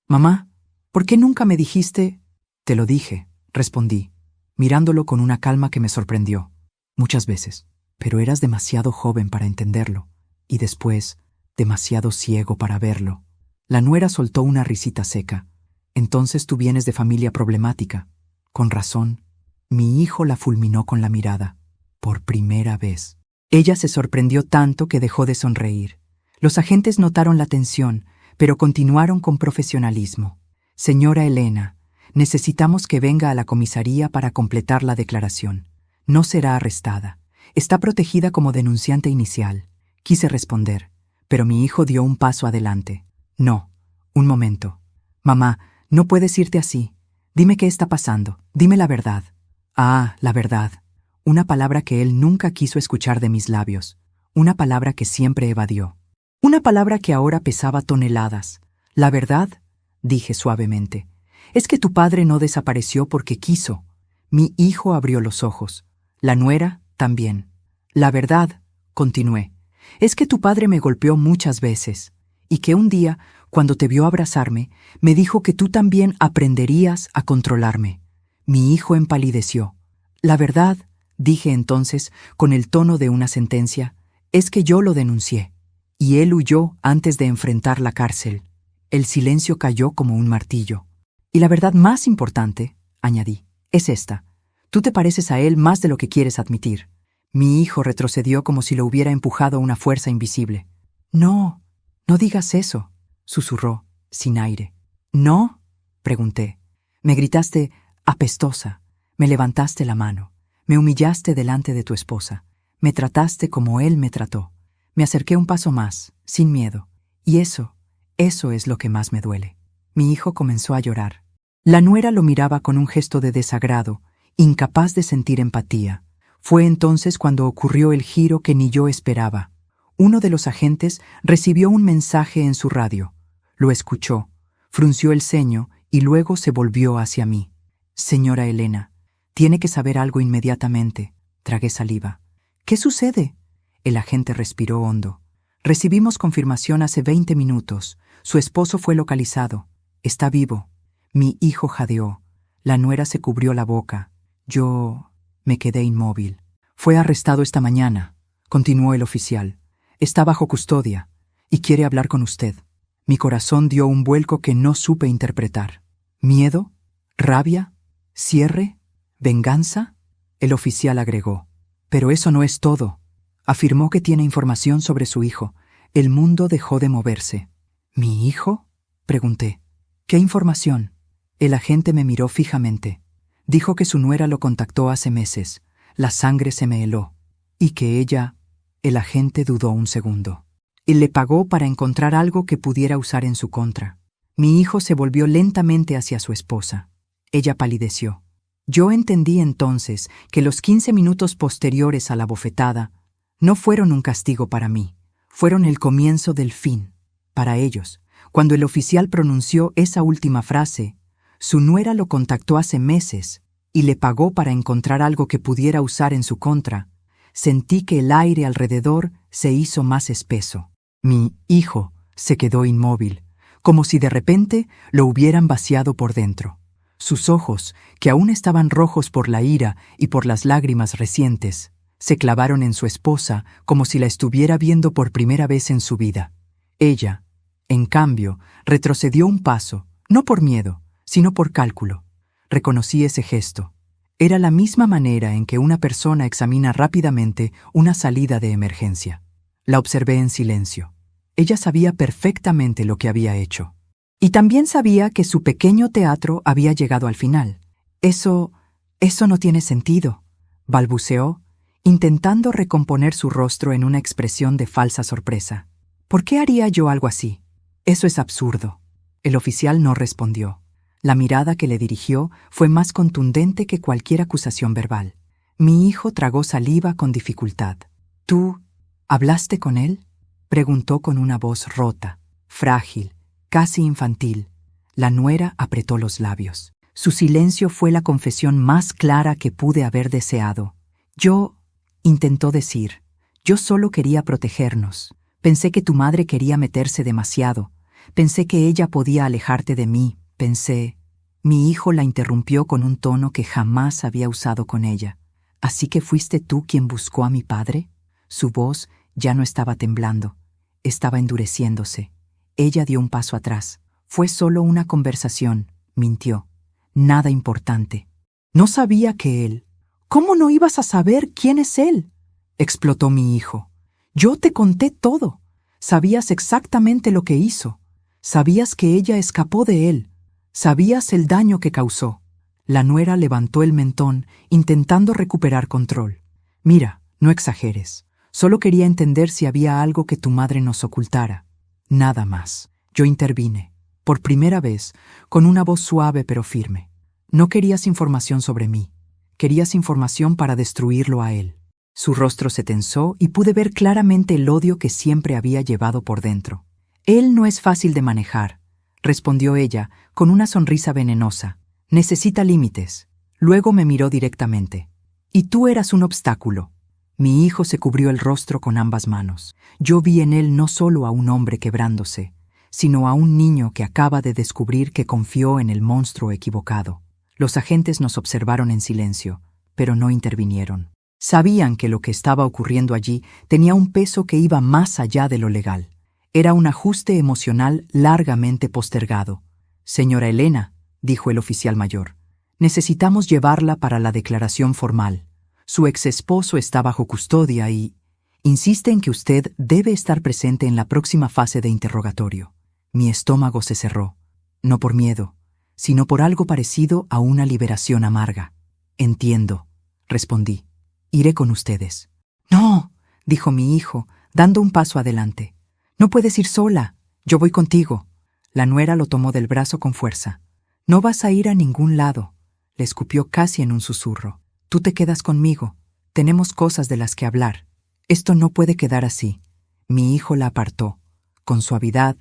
Mamá, ¿por qué nunca me dijiste? Te lo dije, respondí, mirándolo con una calma que me sorprendió. Muchas veces, pero eras demasiado joven para entenderlo, y después, demasiado ciego para verlo. La nuera soltó una risita seca. Entonces tú vienes de familia problemática. Con razón. Mi hijo la fulminó con la mirada. Por primera vez. Ella se sorprendió tanto que dejó de sonreír. Los agentes notaron la tensión, pero continuaron con profesionalismo. Señora Elena, necesitamos que venga a la comisaría para completar la declaración. No será arrestada. Está protegida como denunciante inicial. Quise responder, pero mi hijo dio un paso adelante. No, un momento. Mamá, no puedes irte así. Dime qué está pasando. Dime la verdad. Ah, la verdad. Una palabra que él nunca quiso escuchar de mis labios. Una palabra que siempre evadió. Una palabra que ahora pesaba toneladas. La verdad, dije suavemente, es que tu padre no desapareció porque quiso. Mi hijo abrió los ojos. La nuera también. La verdad, continué, es que tu padre me golpeó muchas veces, y que un día, cuando te vio abrazarme, me dijo que tú también aprenderías a controlarme. Mi hijo empalideció. La verdad, dije entonces, con el tono de una sentencia, es que yo lo denuncié, y él huyó antes de enfrentar la cárcel. El silencio cayó como un martillo. Y la verdad más importante, añadí, es esta. Tú te pareces a él más de lo que quieres admitir. Mi hijo retrocedió como si lo hubiera empujado una fuerza invisible. No, no digas eso, susurró, sin aire. ¿No?, pregunté. Me gritaste apestosa, me levantaste la mano, me humillaste delante de tu esposa, me trataste como él me trató. Me acerqué un paso más, sin miedo, y eso es lo que más me duele. Mi hijo comenzó a llorar. La nuera lo miraba con un gesto de desagrado, incapaz de sentir empatía. Fue entonces cuando ocurrió el giro que ni yo esperaba. Uno de los agentes recibió un mensaje en su radio. Lo escuchó, frunció el ceño y luego se volvió hacia mí. Señora Elena, tiene que saber algo inmediatamente. Tragué saliva. ¿Qué sucede? El agente respiró hondo. Recibimos confirmación hace 20 minutos. Su esposo fue localizado. Está vivo. Mi hijo jadeó. La nuera se cubrió la boca. Yo me quedé inmóvil. Fue arrestado esta mañana, continuó el oficial. Está bajo custodia y quiere hablar con usted. Mi corazón dio un vuelco que no supe interpretar. ¿Miedo? ¿Rabia? ¿Cierre? ¿Venganza? El oficial agregó. Pero eso no es todo. Afirmó que tiene información sobre su hijo. El mundo dejó de moverse. ¿Mi hijo?, pregunté. ¿Qué información? El agente me miró fijamente. Dijo que su nuera lo contactó hace meses. La sangre se me heló. Y que ella... El agente dudó un segundo. Y le pagó para encontrar algo que pudiera usar en su contra. Mi hijo se volvió lentamente hacia su esposa. Ella palideció. Yo entendí entonces que los 15 minutos posteriores a la bofetada no fueron un castigo para mí, fueron el comienzo del fin. Para ellos, cuando el oficial pronunció esa última frase, su nuera lo contactó hace meses y le pagó para encontrar algo que pudiera usar en su contra, sentí que el aire alrededor se hizo más espeso. Mi hijo se quedó inmóvil, como si de repente lo hubieran vaciado por dentro. Sus ojos, que aún estaban rojos por la ira y por las lágrimas recientes, se clavaron en su esposa como si la estuviera viendo por primera vez en su vida. Ella, en cambio, retrocedió un paso, no por miedo, sino por cálculo. Reconocí ese gesto. Era la misma manera en que una persona examina rápidamente una salida de emergencia. La observé en silencio. Ella sabía perfectamente lo que había hecho. Y también sabía que su pequeño teatro había llegado al final. Eso no tiene sentido, balbuceó, intentando recomponer su rostro en una expresión de falsa sorpresa. ¿Por qué haría yo algo así? Eso es absurdo. El oficial no respondió. La mirada que le dirigió fue más contundente que cualquier acusación verbal. Mi hijo tragó saliva con dificultad. ¿Tú hablaste con él?, preguntó con una voz rota, frágil, casi infantil. La nuera apretó los labios. Su silencio fue la confesión más clara que pude haber deseado. Intentó decir, yo solo quería protegernos. Pensé que tu madre quería meterse demasiado. Pensé que ella podía alejarte de mí. Pensé... Mi hijo la interrumpió con un tono que jamás había usado con ella. ¿Así que fuiste tú quien buscó a mi padre? Su voz ya no estaba temblando. Estaba endureciéndose. Ella dio un paso atrás. Fue solo una conversación, mintió. Nada importante. No sabía que él... ¿Cómo no ibas a saber quién es él?, explotó mi hijo. Yo te conté todo. Sabías exactamente lo que hizo. Sabías que ella escapó de él. Sabías el daño que causó. La nuera levantó el mentón, intentando recuperar control. Mira, no exageres. Solo quería entender si había algo que tu madre nos ocultara. Nada más. Yo intervine, por primera vez, con una voz suave pero firme. No querías información sobre mí. Querías información para destruirlo a él. Su rostro se tensó y pude ver claramente el odio que siempre había llevado por dentro. Él no es fácil de manejar, respondió ella, con una sonrisa venenosa. Necesita límites. Luego me miró directamente. Y tú eras un obstáculo. Mi hijo se cubrió el rostro con ambas manos. Yo vi en él no solo a un hombre quebrándose, sino a un niño que acaba de descubrir que confió en el monstruo equivocado. Los agentes nos observaron en silencio, pero no intervinieron. Sabían que lo que estaba ocurriendo allí tenía un peso que iba más allá de lo legal. Era un ajuste emocional largamente postergado. Señora Elena, dijo el oficial mayor, necesitamos llevarla para la declaración formal. Su exesposo está bajo custodia y... insiste en que usted debe estar presente en la próxima fase de interrogatorio. Mi estómago se cerró, no por miedo, sino por algo parecido a una liberación amarga. Entiendo, respondí. Iré con ustedes. No, dijo mi hijo, dando un paso adelante. No puedes ir sola. Yo voy contigo. La nuera lo tomó del brazo con fuerza. No vas a ir a ningún lado, le escupió casi en un susurro. Tú te quedas conmigo. Tenemos cosas de las que hablar. Esto no puede quedar así. Mi hijo la apartó, con suavidad,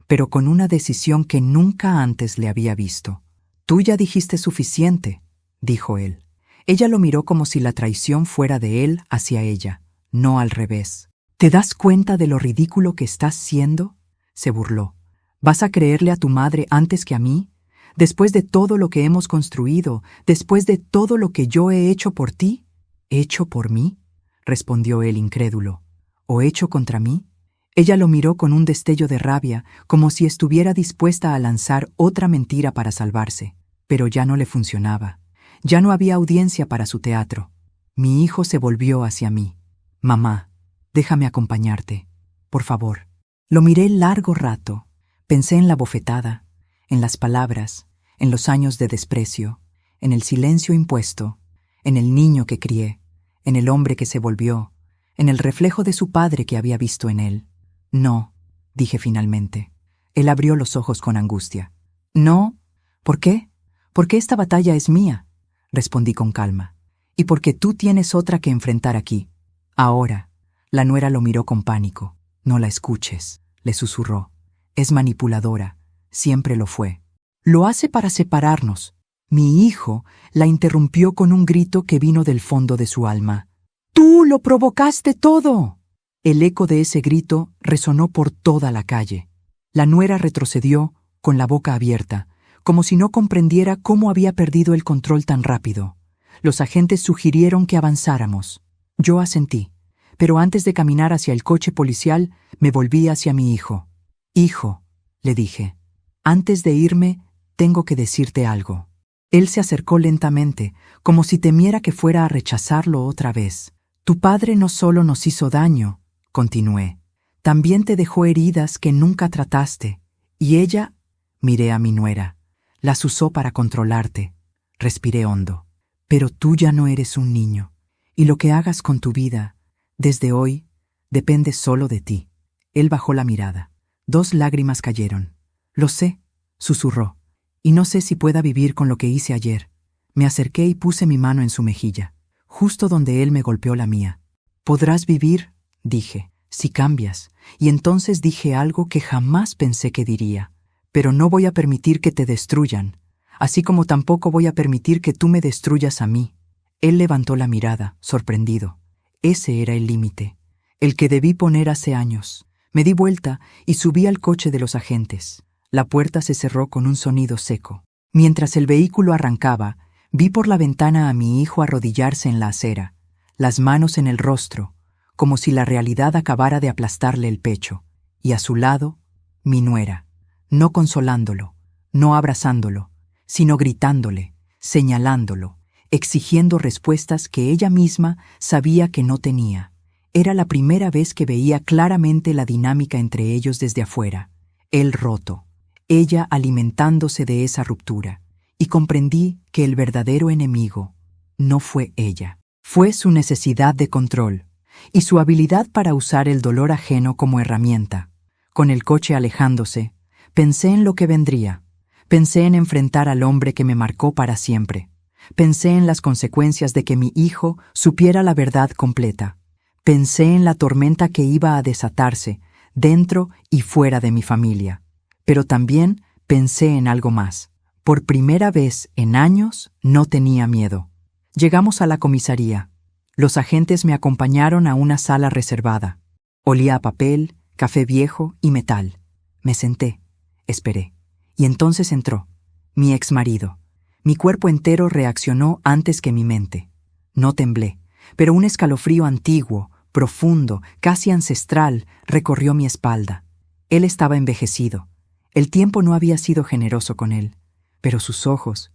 pero con una decisión que nunca antes le había visto. Tú ya dijiste suficiente, dijo él. Ella lo miró como si la traición fuera de él hacia ella, no al revés. ¿Te das cuenta de lo ridículo que estás siendo?, se burló. ¿Vas a creerle a tu madre antes que a mí? Después de todo lo que hemos construido, después de todo lo que yo he hecho por ti. ¿Hecho por mí?, respondió él incrédulo. ¿O hecho contra mí? Ella lo miró con un destello de rabia, como si estuviera dispuesta a lanzar otra mentira para salvarse. Pero ya no le funcionaba. Ya no había audiencia para su teatro. Mi hijo se volvió hacia mí. Mamá, déjame acompañarte, por favor. Lo miré largo rato. Pensé en la bofetada, en las palabras, en los años de desprecio, en el silencio impuesto, en el niño que crié, en el hombre que se volvió, en el reflejo de su padre que había visto en él. No, dije finalmente. Él abrió los ojos con angustia. No, ¿por qué? Porque esta batalla es mía, respondí con calma, y porque tú tienes otra que enfrentar aquí. Ahora. La nuera lo miró con pánico. No la escuches, le susurró. Es manipuladora, siempre lo fue. Lo hace para separarnos. Mi hijo la interrumpió con un grito que vino del fondo de su alma. ¡Tú lo provocaste todo! El eco de ese grito resonó por toda la calle. La nuera retrocedió, con la boca abierta, como si no comprendiera cómo había perdido el control tan rápido. Los agentes sugirieron que avanzáramos. Yo asentí, pero antes de caminar hacia el coche policial, me volví hacia mi hijo. Hijo, le dije, antes de irme, tengo que decirte algo. Él se acercó lentamente, como si temiera que fuera a rechazarlo otra vez. Tu padre no solo nos hizo daño, continué, también te dejó heridas que nunca trataste, y ella, miré a mi nuera, las usó para controlarte. Respiré hondo. Pero tú ya no eres un niño, y lo que hagas con tu vida, desde hoy, depende solo de ti. Él bajó la mirada. 2 lágrimas cayeron. Lo sé, susurró, y no sé si pueda vivir con lo que hice ayer. Me acerqué y puse mi mano en su mejilla, justo donde él me golpeó la mía. Podrás vivir, dije, si cambias, y entonces dije algo que jamás pensé que diría. Pero no voy a permitir que te destruyan, así como tampoco voy a permitir que tú me destruyas a mí. Él levantó la mirada, sorprendido. Ese era el límite, el que debí poner hace años. Me di vuelta y subí al coche de los agentes. La puerta se cerró con un sonido seco. Mientras el vehículo arrancaba, vi por la ventana a mi hijo arrodillarse en la acera, las manos en el rostro, como si la realidad acabara de aplastarle el pecho, y a su lado, mi nuera, no consolándolo, no abrazándolo, sino gritándole, señalándolo, exigiendo respuestas que ella misma sabía que no tenía. Era la primera vez que veía claramente la dinámica entre ellos desde afuera, él roto, ella alimentándose de esa ruptura, y comprendí que el verdadero enemigo no fue ella, fue su necesidad de control y su habilidad para usar el dolor ajeno como herramienta. Con el coche alejándose, pensé en lo que vendría. Pensé en enfrentar al hombre que me marcó para siempre. Pensé en las consecuencias de que mi hijo supiera la verdad completa. Pensé en la tormenta que iba a desatarse dentro y fuera de mi familia. Pero también pensé en algo más. Por primera vez en años no tenía miedo. Llegamos a la comisaría. Los agentes me acompañaron a una sala reservada. Olía a papel, café viejo y metal. Me senté, esperé. Y entonces entró, mi exmarido. Mi cuerpo entero reaccionó antes que mi mente. No temblé, pero un escalofrío antiguo, profundo, casi ancestral, recorrió mi espalda. Él estaba envejecido. El tiempo no había sido generoso con él, pero sus ojos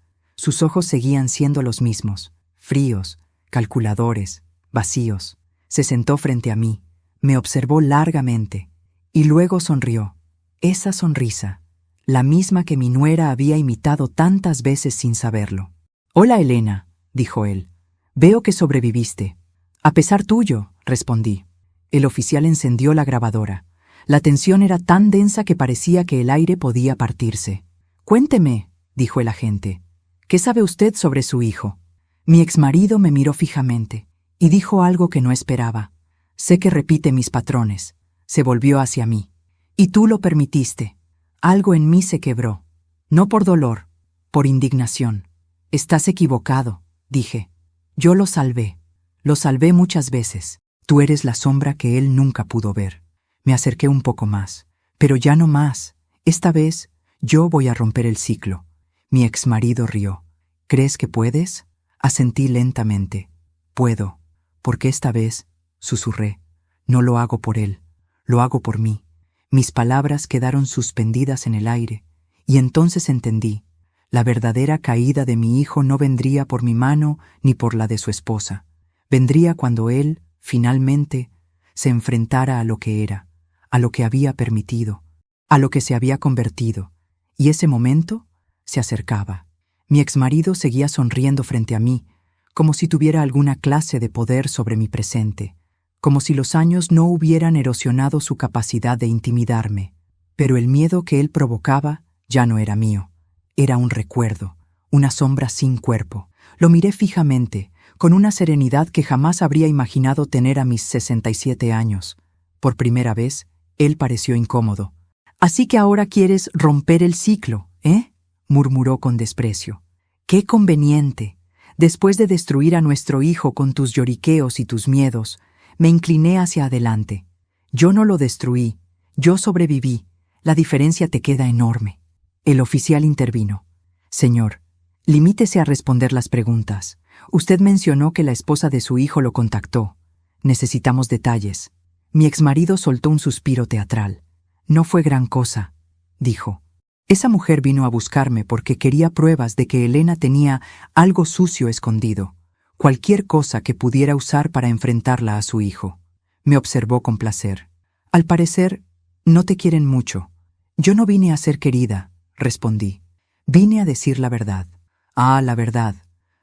seguían siendo los mismos, fríos, calculadores, vacíos. Se sentó frente a mí, me observó largamente, y luego sonrió. Esa sonrisa, la misma que mi nuera había imitado tantas veces sin saberlo. «Hola, Elena», dijo él. «Veo que sobreviviste». «A pesar tuyo», respondí. El oficial encendió la grabadora. La tensión era tan densa que parecía que el aire podía partirse. «Cuénteme», dijo el agente. «¿Qué sabe usted sobre su hijo?» Mi exmarido me miró fijamente y dijo algo que no esperaba. «Sé que repite mis patrones». Se volvió hacia mí. «Y tú lo permitiste». Algo en mí se quebró. No por dolor, por indignación. «Estás equivocado», dije. «Yo lo salvé. Lo salvé muchas veces. Tú eres la sombra que él nunca pudo ver». Me acerqué un poco más. «Pero ya no más. Esta vez, yo voy a romper el ciclo». Mi exmarido rió. «¿Crees que puedes?» Asentí lentamente. «Puedo, porque esta vez», susurré, «no lo hago por él, lo hago por mí». Mis palabras quedaron suspendidas en el aire, y entonces entendí. La verdadera caída de mi hijo no vendría por mi mano ni por la de su esposa. Vendría cuando él, finalmente, se enfrentara a lo que era, a lo que había permitido, a lo que se había convertido, y ese momento se acercaba. Mi exmarido seguía sonriendo frente a mí, como si tuviera alguna clase de poder sobre mi presente, como si los años no hubieran erosionado su capacidad de intimidarme. Pero el miedo que él provocaba ya no era mío. Era un recuerdo, una sombra sin cuerpo. Lo miré fijamente, con una serenidad que jamás habría imaginado tener a mis 67 años. Por primera vez, él pareció incómodo. «Así que ahora quieres romper el ciclo, ¿eh?», murmuró con desprecio. «Qué conveniente. Después de destruir a nuestro hijo con tus lloriqueos y tus miedos, me incliné hacia adelante. Yo no lo destruí, yo sobreviví. La diferencia te queda enorme». El oficial intervino. «Señor, limítese a responder las preguntas. Usted mencionó que la esposa de su hijo lo contactó. Necesitamos detalles». Mi exmarido soltó un suspiro teatral. No fue gran cosa, dijo. Esa mujer vino a buscarme porque quería pruebas de que Elena tenía algo sucio escondido, cualquier cosa que pudiera usar para enfrentarla a su hijo. Me observó con placer. Al parecer, no te quieren mucho. Yo no vine a ser querida, respondí. Vine a decir la verdad. Ah, la verdad,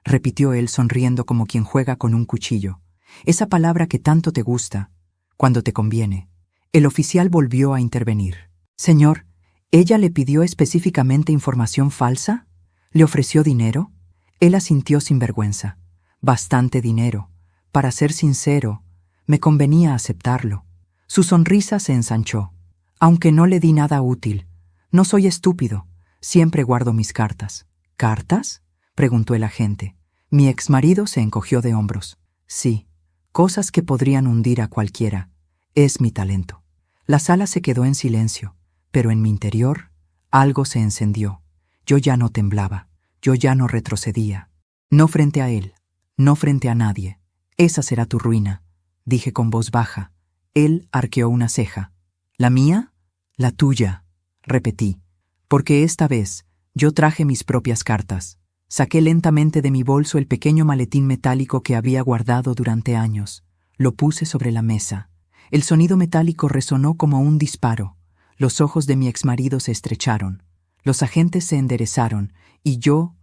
repitió él sonriendo como quien juega con un cuchillo. Esa palabra que tanto te gusta, cuando te conviene. El oficial volvió a intervenir. Señor, ¿ella le pidió específicamente información falsa? ¿Le ofreció dinero? Él asintió sin vergüenza. Bastante dinero. Para ser sincero, me convenía aceptarlo. Su sonrisa se ensanchó. Aunque no le di nada útil. No soy estúpido. Siempre guardo mis cartas. ¿Cartas?, preguntó el agente. Mi exmarido se encogió de hombros. Sí, cosas que podrían hundir a cualquiera. Es mi talento. La sala se quedó en silencio, pero en mi interior algo se encendió. Yo ya no temblaba, yo ya no retrocedía. No frente a él, no frente a nadie. Esa será tu ruina, dije con voz baja. Él arqueó una ceja. ¿La mía? La tuya, repetí. Porque esta vez yo traje mis propias cartas. Saqué lentamente de mi bolso el pequeño maletín metálico que había guardado durante años. Lo puse sobre la mesa. El sonido metálico resonó como un disparo. Los ojos de mi exmarido se estrecharon. Los agentes se enderezaron y yo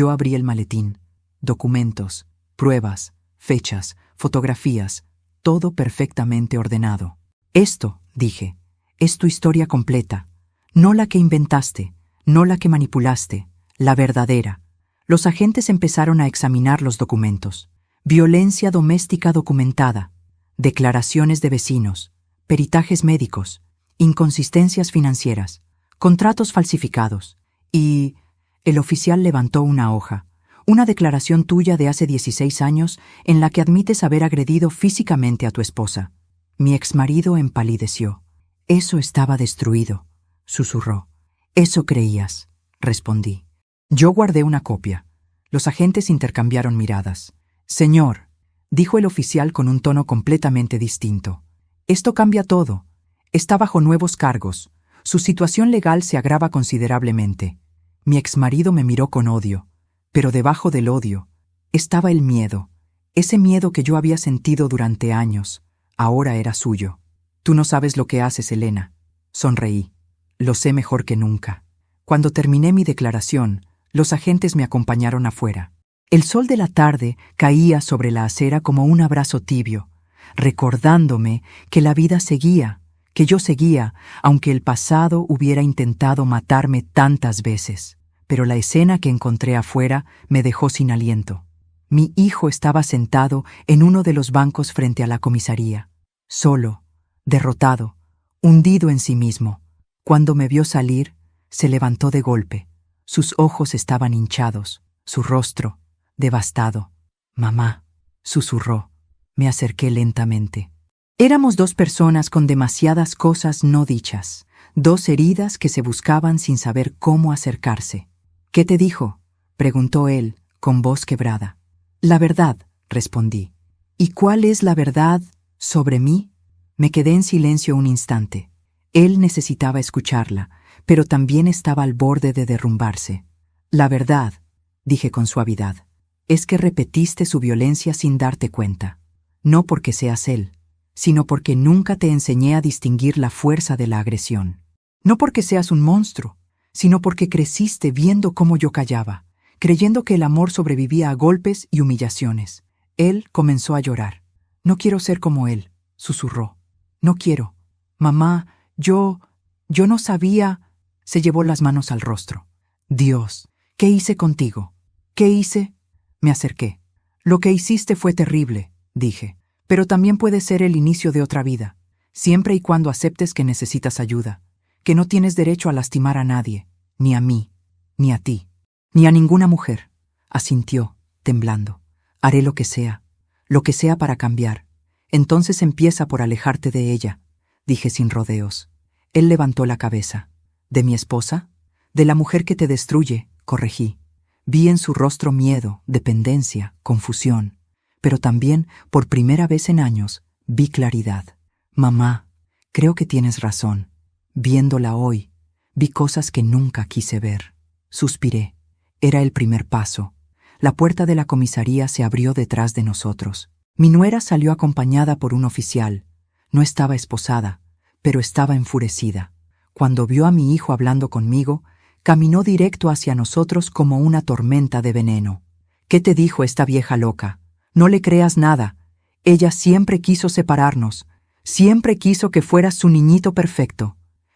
abrí el maletín. Documentos, pruebas, fechas, fotografías, todo perfectamente ordenado. Esto, dije, es tu historia completa. No la que inventaste, no la que manipulaste, la verdadera. Los agentes empezaron a examinar los documentos. Violencia doméstica documentada, declaraciones de vecinos, peritajes médicos, inconsistencias financieras, contratos falsificados. Y el oficial levantó una hoja, una declaración tuya de hace 16 años en la que admites haber agredido físicamente a tu esposa. Mi exmarido empalideció. Eso estaba destruido, susurró. Eso creías, respondí. Yo guardé una copia. Los agentes intercambiaron miradas. Señor, dijo el oficial con un tono completamente distinto. Esto cambia todo. Está bajo nuevos cargos. Su situación legal se agrava considerablemente. Mi exmarido me miró con odio, pero debajo del odio estaba el miedo. Ese miedo que yo había sentido durante años, ahora era suyo. Tú no sabes lo que haces, Elena. Sonreí. Lo sé mejor que nunca. Cuando terminé mi declaración, los agentes me acompañaron afuera. El sol de la tarde caía sobre la acera como un abrazo tibio, recordándome que la vida seguía, que yo seguía, aunque el pasado hubiera intentado matarme tantas veces. Pero la escena que encontré afuera me dejó sin aliento. Mi hijo estaba sentado en uno de los bancos frente a la comisaría, solo, derrotado, hundido en sí mismo. Cuando me vio salir, se levantó de golpe. Sus ojos estaban hinchados, su rostro devastado. Mamá, susurró. Me acerqué lentamente. Éramos dos personas con demasiadas cosas no dichas, dos heridas que se buscaban sin saber cómo acercarse. ¿Qué te dijo?, preguntó él, con voz quebrada. La verdad, respondí. ¿Y cuál es la verdad sobre mí? Me quedé en silencio un instante. Él necesitaba escucharla, pero también estaba al borde de derrumbarse. La verdad, dije con suavidad, es que repetiste su violencia sin darte cuenta. No porque seas él, sino porque nunca te enseñé a distinguir la fuerza de la agresión. No porque seas un monstruo, sino porque creciste viendo cómo yo callaba, creyendo que el amor sobrevivía a golpes y humillaciones. Él comenzó a llorar. No quiero ser como él, susurró. No quiero. Mamá, yo no sabía. Se llevó las manos al rostro. Dios, ¿qué hice contigo? ¿Qué hice? Me acerqué. Lo que hiciste fue terrible, dije, pero también puede ser el inicio de otra vida, siempre y cuando aceptes que necesitas ayuda, que no tienes derecho a lastimar a nadie, ni a mí, ni a ti, ni a ninguna mujer. Asintió, temblando. Haré lo que sea para cambiar. Entonces empieza por alejarte de ella, dije sin rodeos. Él levantó la cabeza. ¿De mi esposa? De la mujer que te destruye, corregí. Vi en su rostro miedo, dependencia, confusión. Pero también, por primera vez en años, vi claridad. Mamá, creo que tienes razón. Viéndola hoy, vi cosas que nunca quise ver. Suspiré. Era el primer paso. La puerta de la comisaría se abrió detrás de nosotros. Mi nuera salió acompañada por un oficial. No estaba esposada, pero estaba enfurecida. Cuando vio a mi hijo hablando conmigo, caminó directo hacia nosotros como una tormenta de veneno. ¿Qué te dijo esta vieja loca? No le creas nada. Ella siempre quiso separarnos. Siempre quiso que fueras su niñito perfecto.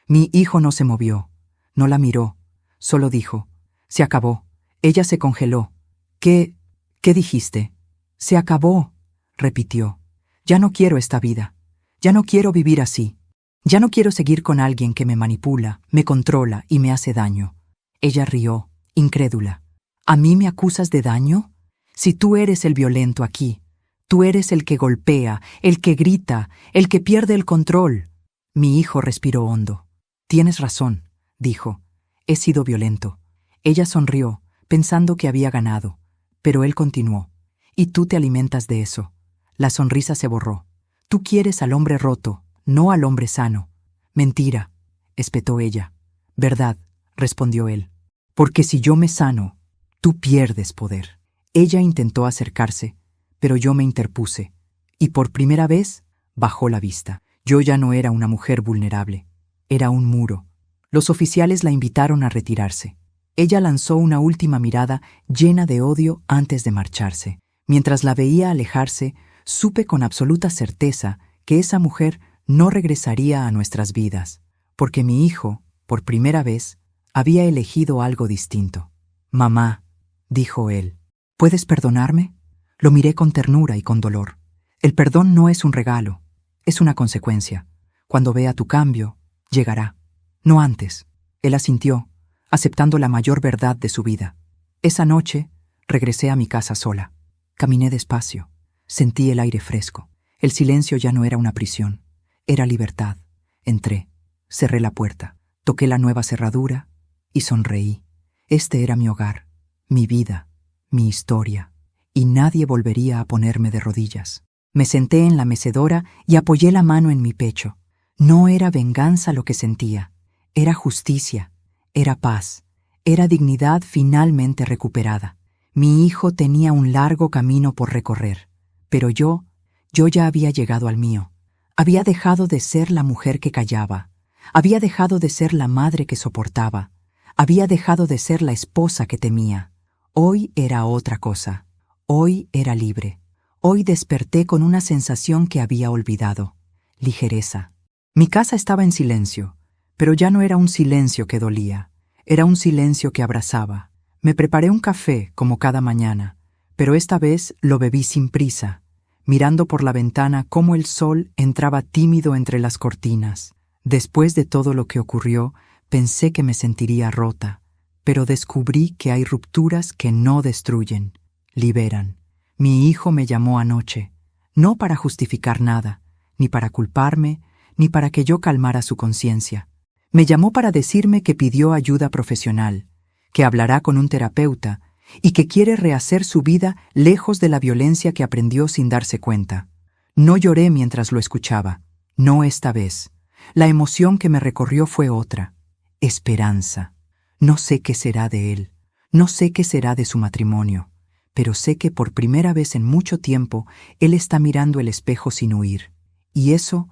Mi hijo no se movió. No la miró. Solo dijo: se acabó. Ella se congeló. ¿Qué dijiste? Se acabó, repitió. Ya no quiero esta vida. Ya no quiero vivir así. Ya no quiero seguir con alguien que me manipula, me controla y me hace daño. Ella rió, incrédula. ¿A mí me acusas de daño? Si tú eres el violento aquí, tú eres el que golpea, el que grita, el que pierde el control. Mi hijo respiró hondo. Tienes razón, dijo. He sido violento. Ella sonrió, pensando que había ganado, pero él continuó. Y tú te alimentas de eso. La sonrisa se borró. Tú quieres al hombre roto, no al hombre sano. Mentira, espetó ella. Verdad, respondió él. Porque si yo me sano, tú pierdes poder. Ella intentó acercarse, pero yo me interpuse, y por primera vez bajó la vista. Yo ya no era una mujer vulnerable, era un muro. Los oficiales la invitaron a retirarse. Ella lanzó una última mirada llena de odio antes de marcharse. Mientras la veía alejarse, supe con absoluta certeza que esa mujer no regresaría a nuestras vidas, porque mi hijo, por primera vez, había elegido algo distinto. Mamá, dijo él, ¿puedes perdonarme? Lo miré con ternura y con dolor. El perdón no es un regalo, es una consecuencia. Cuando vea tu cambio, llegará. No antes. Él asintió, aceptando la mayor verdad de su vida. Esa noche, regresé a mi casa sola. Caminé despacio. Sentí el aire fresco. El silencio ya no era una prisión. Era libertad. Entré. Cerré la puerta. Toqué la nueva cerradura y sonreí. Este era mi hogar, mi vida, mi historia, y nadie volvería a ponerme de rodillas. Me senté en la mecedora y apoyé la mano en mi pecho. No era venganza lo que sentía. Era justicia. Era paz. Era dignidad finalmente recuperada. Mi hijo tenía un largo camino por recorrer, pero yo ya había llegado al mío. Había dejado de ser la mujer que callaba. Había dejado de ser la madre que soportaba. Había dejado de ser la esposa que temía. Hoy era otra cosa. Hoy era libre. Hoy desperté con una sensación que había olvidado. Ligereza. Mi casa estaba en silencio, pero ya no era un silencio que dolía. Era un silencio que abrazaba. Me preparé un café, como cada mañana, pero esta vez lo bebí sin prisa, mirando por la ventana cómo el sol entraba tímido entre las cortinas. Después de todo lo que ocurrió, pensé que me sentiría rota, pero descubrí que hay rupturas que no destruyen, liberan. Mi hijo me llamó anoche, no para justificar nada, ni para culparme, ni para que yo calmara su conciencia. Me llamó para decirme que pidió ayuda profesional, que hablará con un terapeuta y que quiere rehacer su vida lejos de la violencia que aprendió sin darse cuenta. No lloré mientras lo escuchaba, no esta vez. La emoción que me recorrió fue otra, esperanza. No sé qué será de él, no sé qué será de su matrimonio, pero sé que por primera vez en mucho tiempo él está mirando el espejo sin huir. Y eso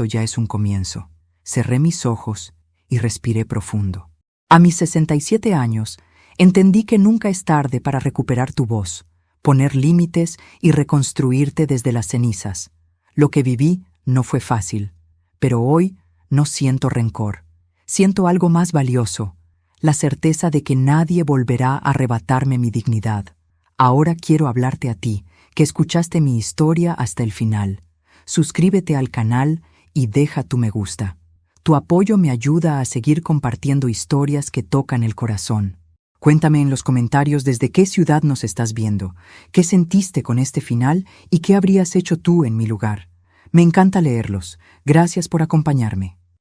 ya es un comienzo. Cerré mis ojos y respiré profundo. A mis 67 años, entendí que nunca es tarde para recuperar tu voz, poner límites y reconstruirte desde las cenizas. Lo que viví no fue fácil, pero hoy no siento rencor. Siento algo más valioso, la certeza de que nadie volverá a arrebatarme mi dignidad. Ahora quiero hablarte a ti, que escuchaste mi historia hasta el final. Suscríbete al canal y deja tu me gusta. Tu apoyo me ayuda a seguir compartiendo historias que tocan el corazón. Cuéntame en los comentarios desde qué ciudad nos estás viendo, qué sentiste con este final y qué habrías hecho tú en mi lugar. Me encanta leerlos. Gracias por acompañarme.